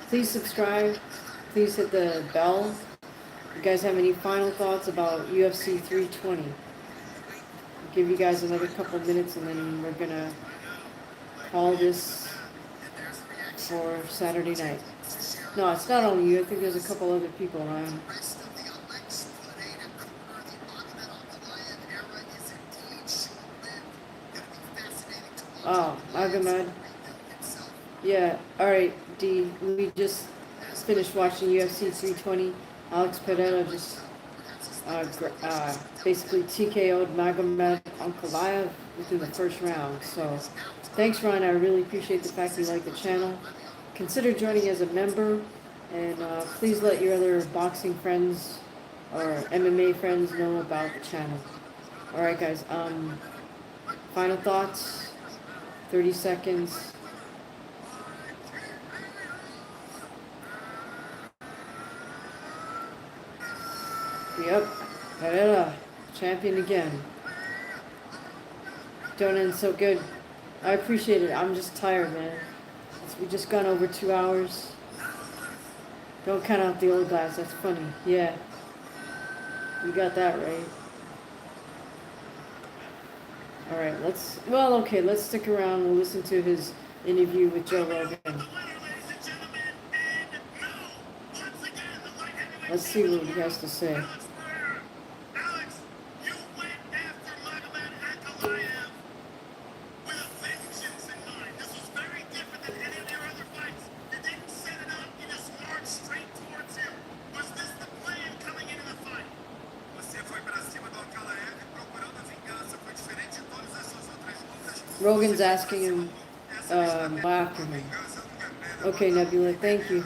please subscribe. Please hit the bell. You guys have any final thoughts about UFC 320? I'll give you guys another couple minutes and then we're going to call this for Saturday night. No, it's not only you. I think there's a couple other people, Ryan. Oh, Magomed. Yeah, alright, D. We just finished watching UFC 320. Alex Pereira just basically TKO'd Magomed Ankalaev within the first round. So thanks, Ryan. I really appreciate the fact you like the channel. Consider joining as a member, and please let your other boxing friends or MMA friends know about the channel. Alright, guys. Final thoughts. 30 seconds. Yep, Pereira, champion again. Don't end so good. I appreciate it. I'm just tired, man. We just gone over 2 hours. Don't count out the old guys. That's funny. Yeah, you got that right. All right, let's stick around. We'll listen to his interview with Joe Rogan. Let's see what he has to say. Rogan's asking him after him. Okay, Nebula, thank you.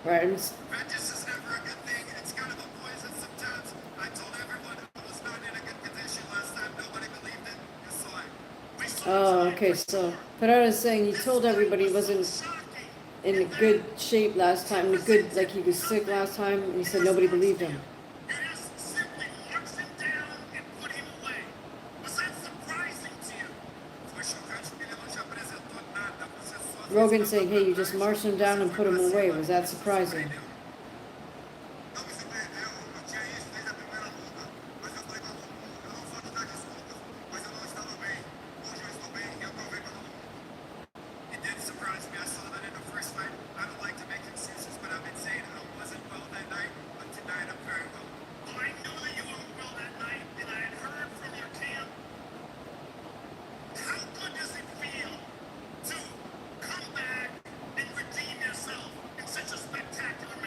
Right. Vengeance is never a good thing. It's kind of a poison sometimes. I told everyone I was not in a good condition last time. Nobody believed it. So oh, okay. So Pereira is saying he told everybody he wasn't in a good shape last time. Like he was sick last time, and he said nobody believed him. You just simply marched him down and put him away. Was that surprising to you? Foi chocante porque ele não te apresentou nada. Você só Rogan saying, hey, you just marched him down and put him away. Was that surprising? não me surpreendeu. Eu tinha isso desde a primeira luta. Mas eu falei pra todo mundo, eu não vou te dar desculpas. Mas eu não estava bem. Hoje eu estou bem e eu provei pra todo mundo. It did surprise me. I saw that in the first fight. I don't like to make excuses, but I've been saying I wasn't well that night. But tonight I'm very well. Well, I knew that you weren't well that night, and I had heard from your camp. How good does it feel to come back and redeem yourself in such a spectacular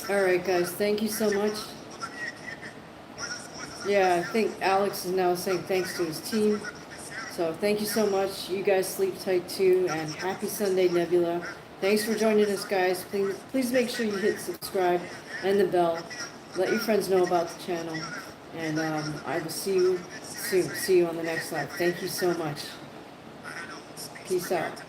Alright, guys, thank you so much. Yeah, I think Alex is now saying thanks to his team. So thank you so much. You guys sleep tight too, and happy Sunday, Nebula. Thanks for joining us, guys. Please make sure you hit subscribe and the bell. Let your friends know about the channel. And I will see you soon. See you on the next live. Thank you so much. Peace out.